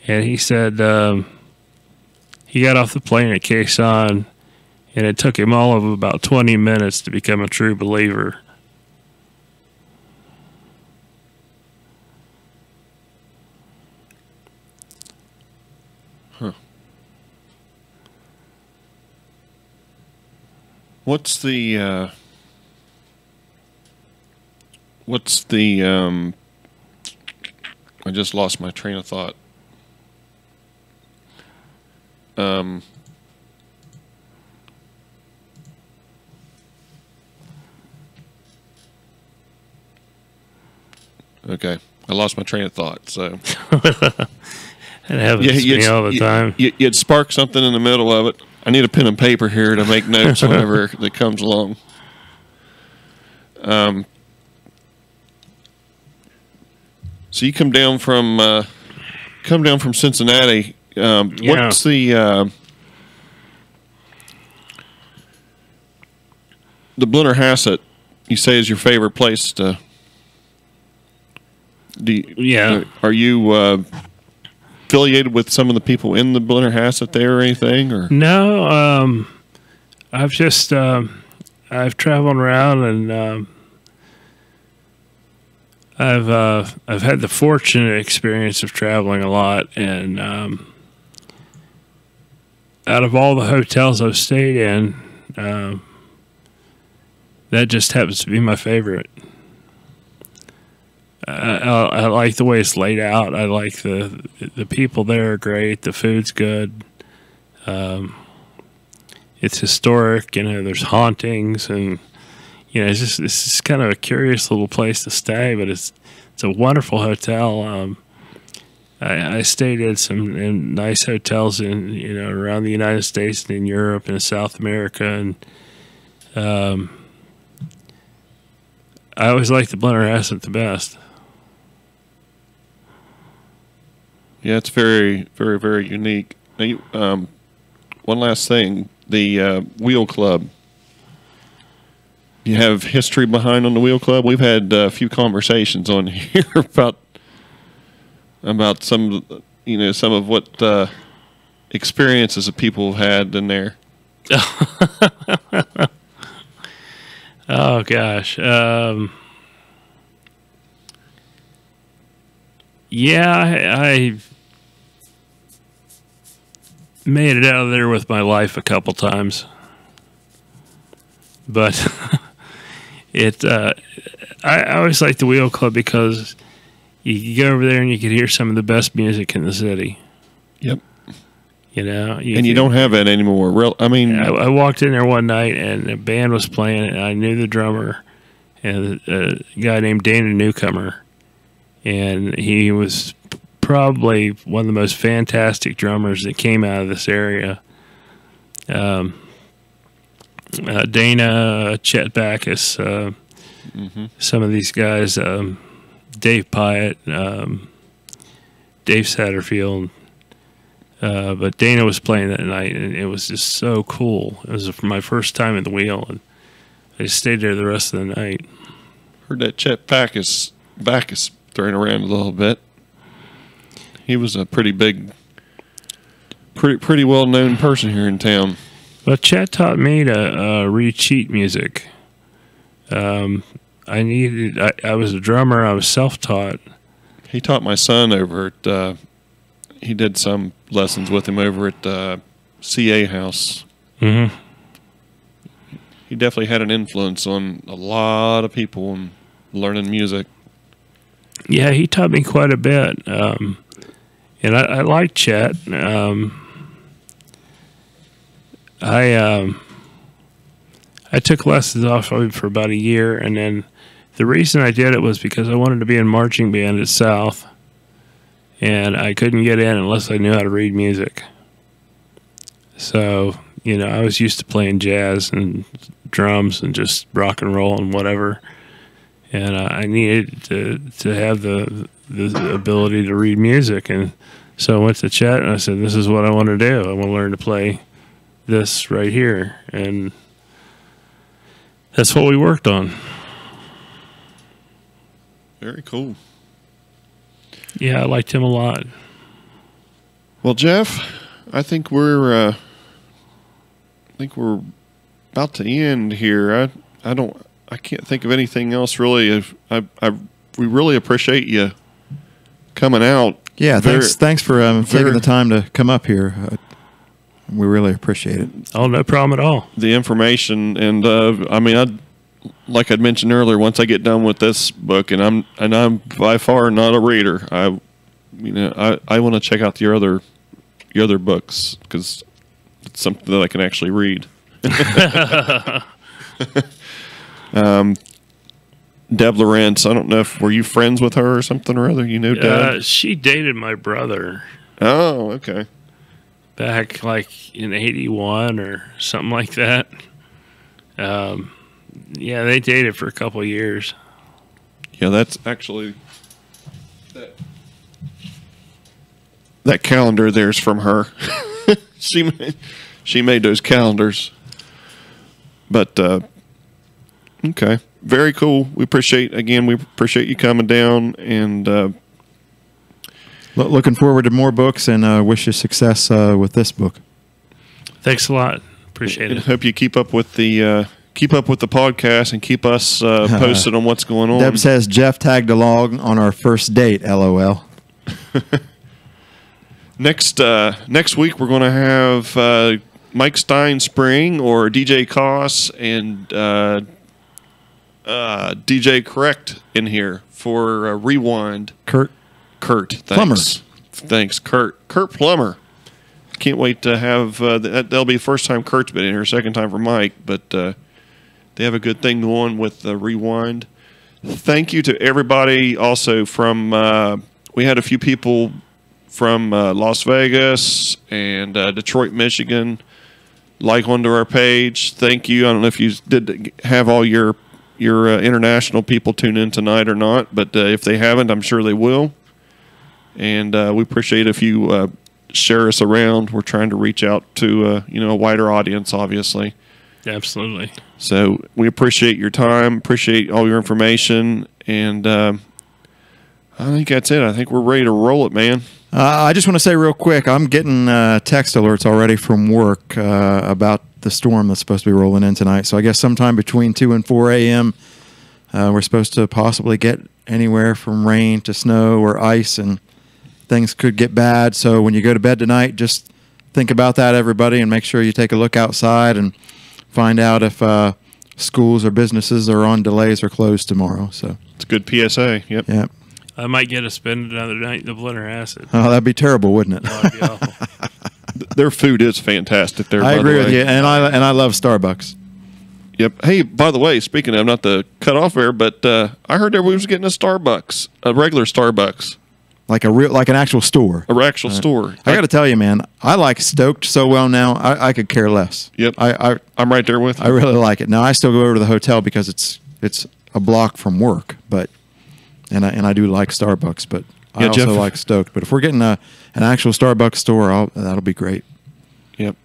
And he said he got off the plane at Khe Sanh, and it took him all of about 20 minutes to become a true believer. What's the I just lost my train of thought. Okay, I lost my train of thought. So It happens to me all the time. You'd spark something in the middle of it. I need a pen and paper here to make notes whenever that comes along. So you come down from Cincinnati. What's the Blennerhassett? You say is your favorite place to? Are you affiliated with some of the people in the Blennerhassett there or anything? Or no, I've just I've traveled around, and I've had the fortunate experience of traveling a lot, and out of all the hotels I've stayed in, that just happens to be my favorite. I like the way it's laid out. I like the people there are great. The food's good. It's historic. There's hauntings, and it's just kind of a curious little place to stay. But it's a wonderful hotel. I stayed in nice hotels in around the United States and in Europe and in South America, and I always liked the Blennerhassett the best. Yeah, it's very, very, very unique. Now, one last thing, the Wheel Club. You have history behind on the Wheel Club? We've had a few conversations on here about about some of what experiences that people have had in there. Oh gosh. Yeah, I made it out of there with my life a couple times, but I always liked the Wheel Club because you could go over there and you could hear some of the best music in the city. Yep. You don't have that anymore. I walked in there one night and a band was playing, and I knew the drummer, and a guy named Dana Newcomer, and he was probably one of the most fantastic drummers that came out of this area. Dana, Chet Backus, some of these guys, Dave Pyatt, Dave Satterfield. But Dana was playing that night, and it was just so cool. It was my first time at the Wheel, and I just stayed there the rest of the night. Heard that Chet Backus thrown around a little bit. He was a pretty big, pretty well-known person here in town. Well, Chet taught me to read sheet music. I was a drummer. I was self-taught. He taught my son over at. He did some lessons with him over at CA House. Mm-hmm. He definitely had an influence on a lot of people in learning music. Yeah, he taught me quite a bit, and I like Chet. I took lessons off of him for about a year, and then the reason I did it was because I wanted to be in marching band at South. And I couldn't get in unless I knew how to read music. So, I was used to playing jazz and drums and just rock and roll and whatever. And I needed to have the ability to read music. And so I went to Chet and I said, this is what I want to do. I want to learn to play this right here. And that's what we worked on. Very cool. Yeah, I liked him a lot. Well, Jeff, I think we're about to end here. I can't think of anything else really. We really appreciate you coming out. Yeah, thanks for taking the time to come up here. We really appreciate it. Oh, no problem at all. The information, and like I'd mentioned earlier, once I get done with this book, and I'm by far not a reader, I want to check out your other books because it's something that I can actually read. Deb Lawrence, I don't know were you friends with her or something or other? Deb? She dated my brother. Oh, okay. Back like in '81 or something like that. Yeah, they dated for a couple of years. Yeah, that's actually that calendar there's from her. She made those calendars. But okay, very cool. We appreciate you coming down, and looking forward to more books, and wish you success with this book. Thanks a lot. Appreciate it. Hope you keep up with the podcast and keep us posted on what's going on. Deb says Jeff tagged along on our first date. LOL. Next week we're going to have Mike Steinspring or DJ Koss and DJ Correct in here for Rewind. Kurt, thanks. Plummer. Thanks, Kurt Plummer. Can't wait to have that'll be the first time Kurt's been in here, second time for Mike, but they have a good thing going with Rewind. Thank you to everybody also from we had a few people from Las Vegas and Detroit, Michigan like onto our page. Thank you. I don't know if you did have all your international people tune in tonight or not, but if they haven't, I'm sure they will. And we appreciate if you share us around. We're trying to reach out to a wider audience, obviously. Absolutely. So we appreciate your time, appreciate all your information, and I think that's it. I think we're ready to roll it, man. I just want to say real quick, I'm getting text alerts already from work about the storm that's supposed to be rolling in tonight. So I guess sometime between 2 and 4 a.m., we're supposed to possibly get anywhere from rain to snow or ice, and things could get bad. So when you go to bed tonight, just think about that, everybody, and make sure you take a look outside and find out if schools or businesses are on delays or closed tomorrow. So it's a good PSA. Yep. Yeah. I might get to spend another night in the blood or acid. Oh, that'd be terrible, wouldn't it? That'd be awful. Their food is fantastic there. I by agree the way. with you, and I love Starbucks. Yep. Hey, by the way, speaking of, not to cut off there, but I heard everybody was getting a Starbucks, a regular Starbucks, Like an actual store. a actual store. I got to tell you, man, I like Stoked so well now. I could care less. Yep. I'm right there with you. I really like it. Now I still go over to the hotel because it's a block from work, but and I do like Starbucks, but I also Jeff. like Stoked. But if we're getting an actual Starbucks store, that'll be great. Yep.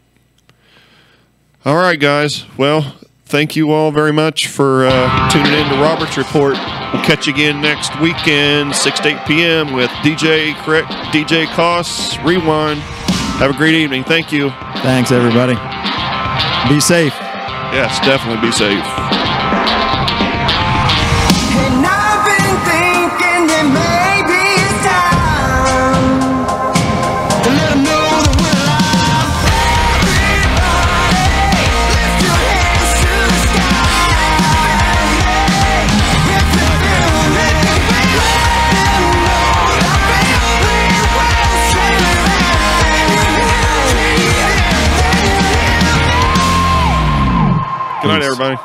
All right, guys. Well, thank you all very much for tuning in to Robert's Report. We'll catch you again next weekend, 6 to 8 p.m. with DJ Koss Rewind. Have a great evening. Thank you. Thanks, everybody. Be safe. Yes, definitely be safe. And I've been thinking that maybe it's time to let 'em know that we're alive. Everybody, lift your hands to the sky. If you feel it, let them know that we will Good night, everybody.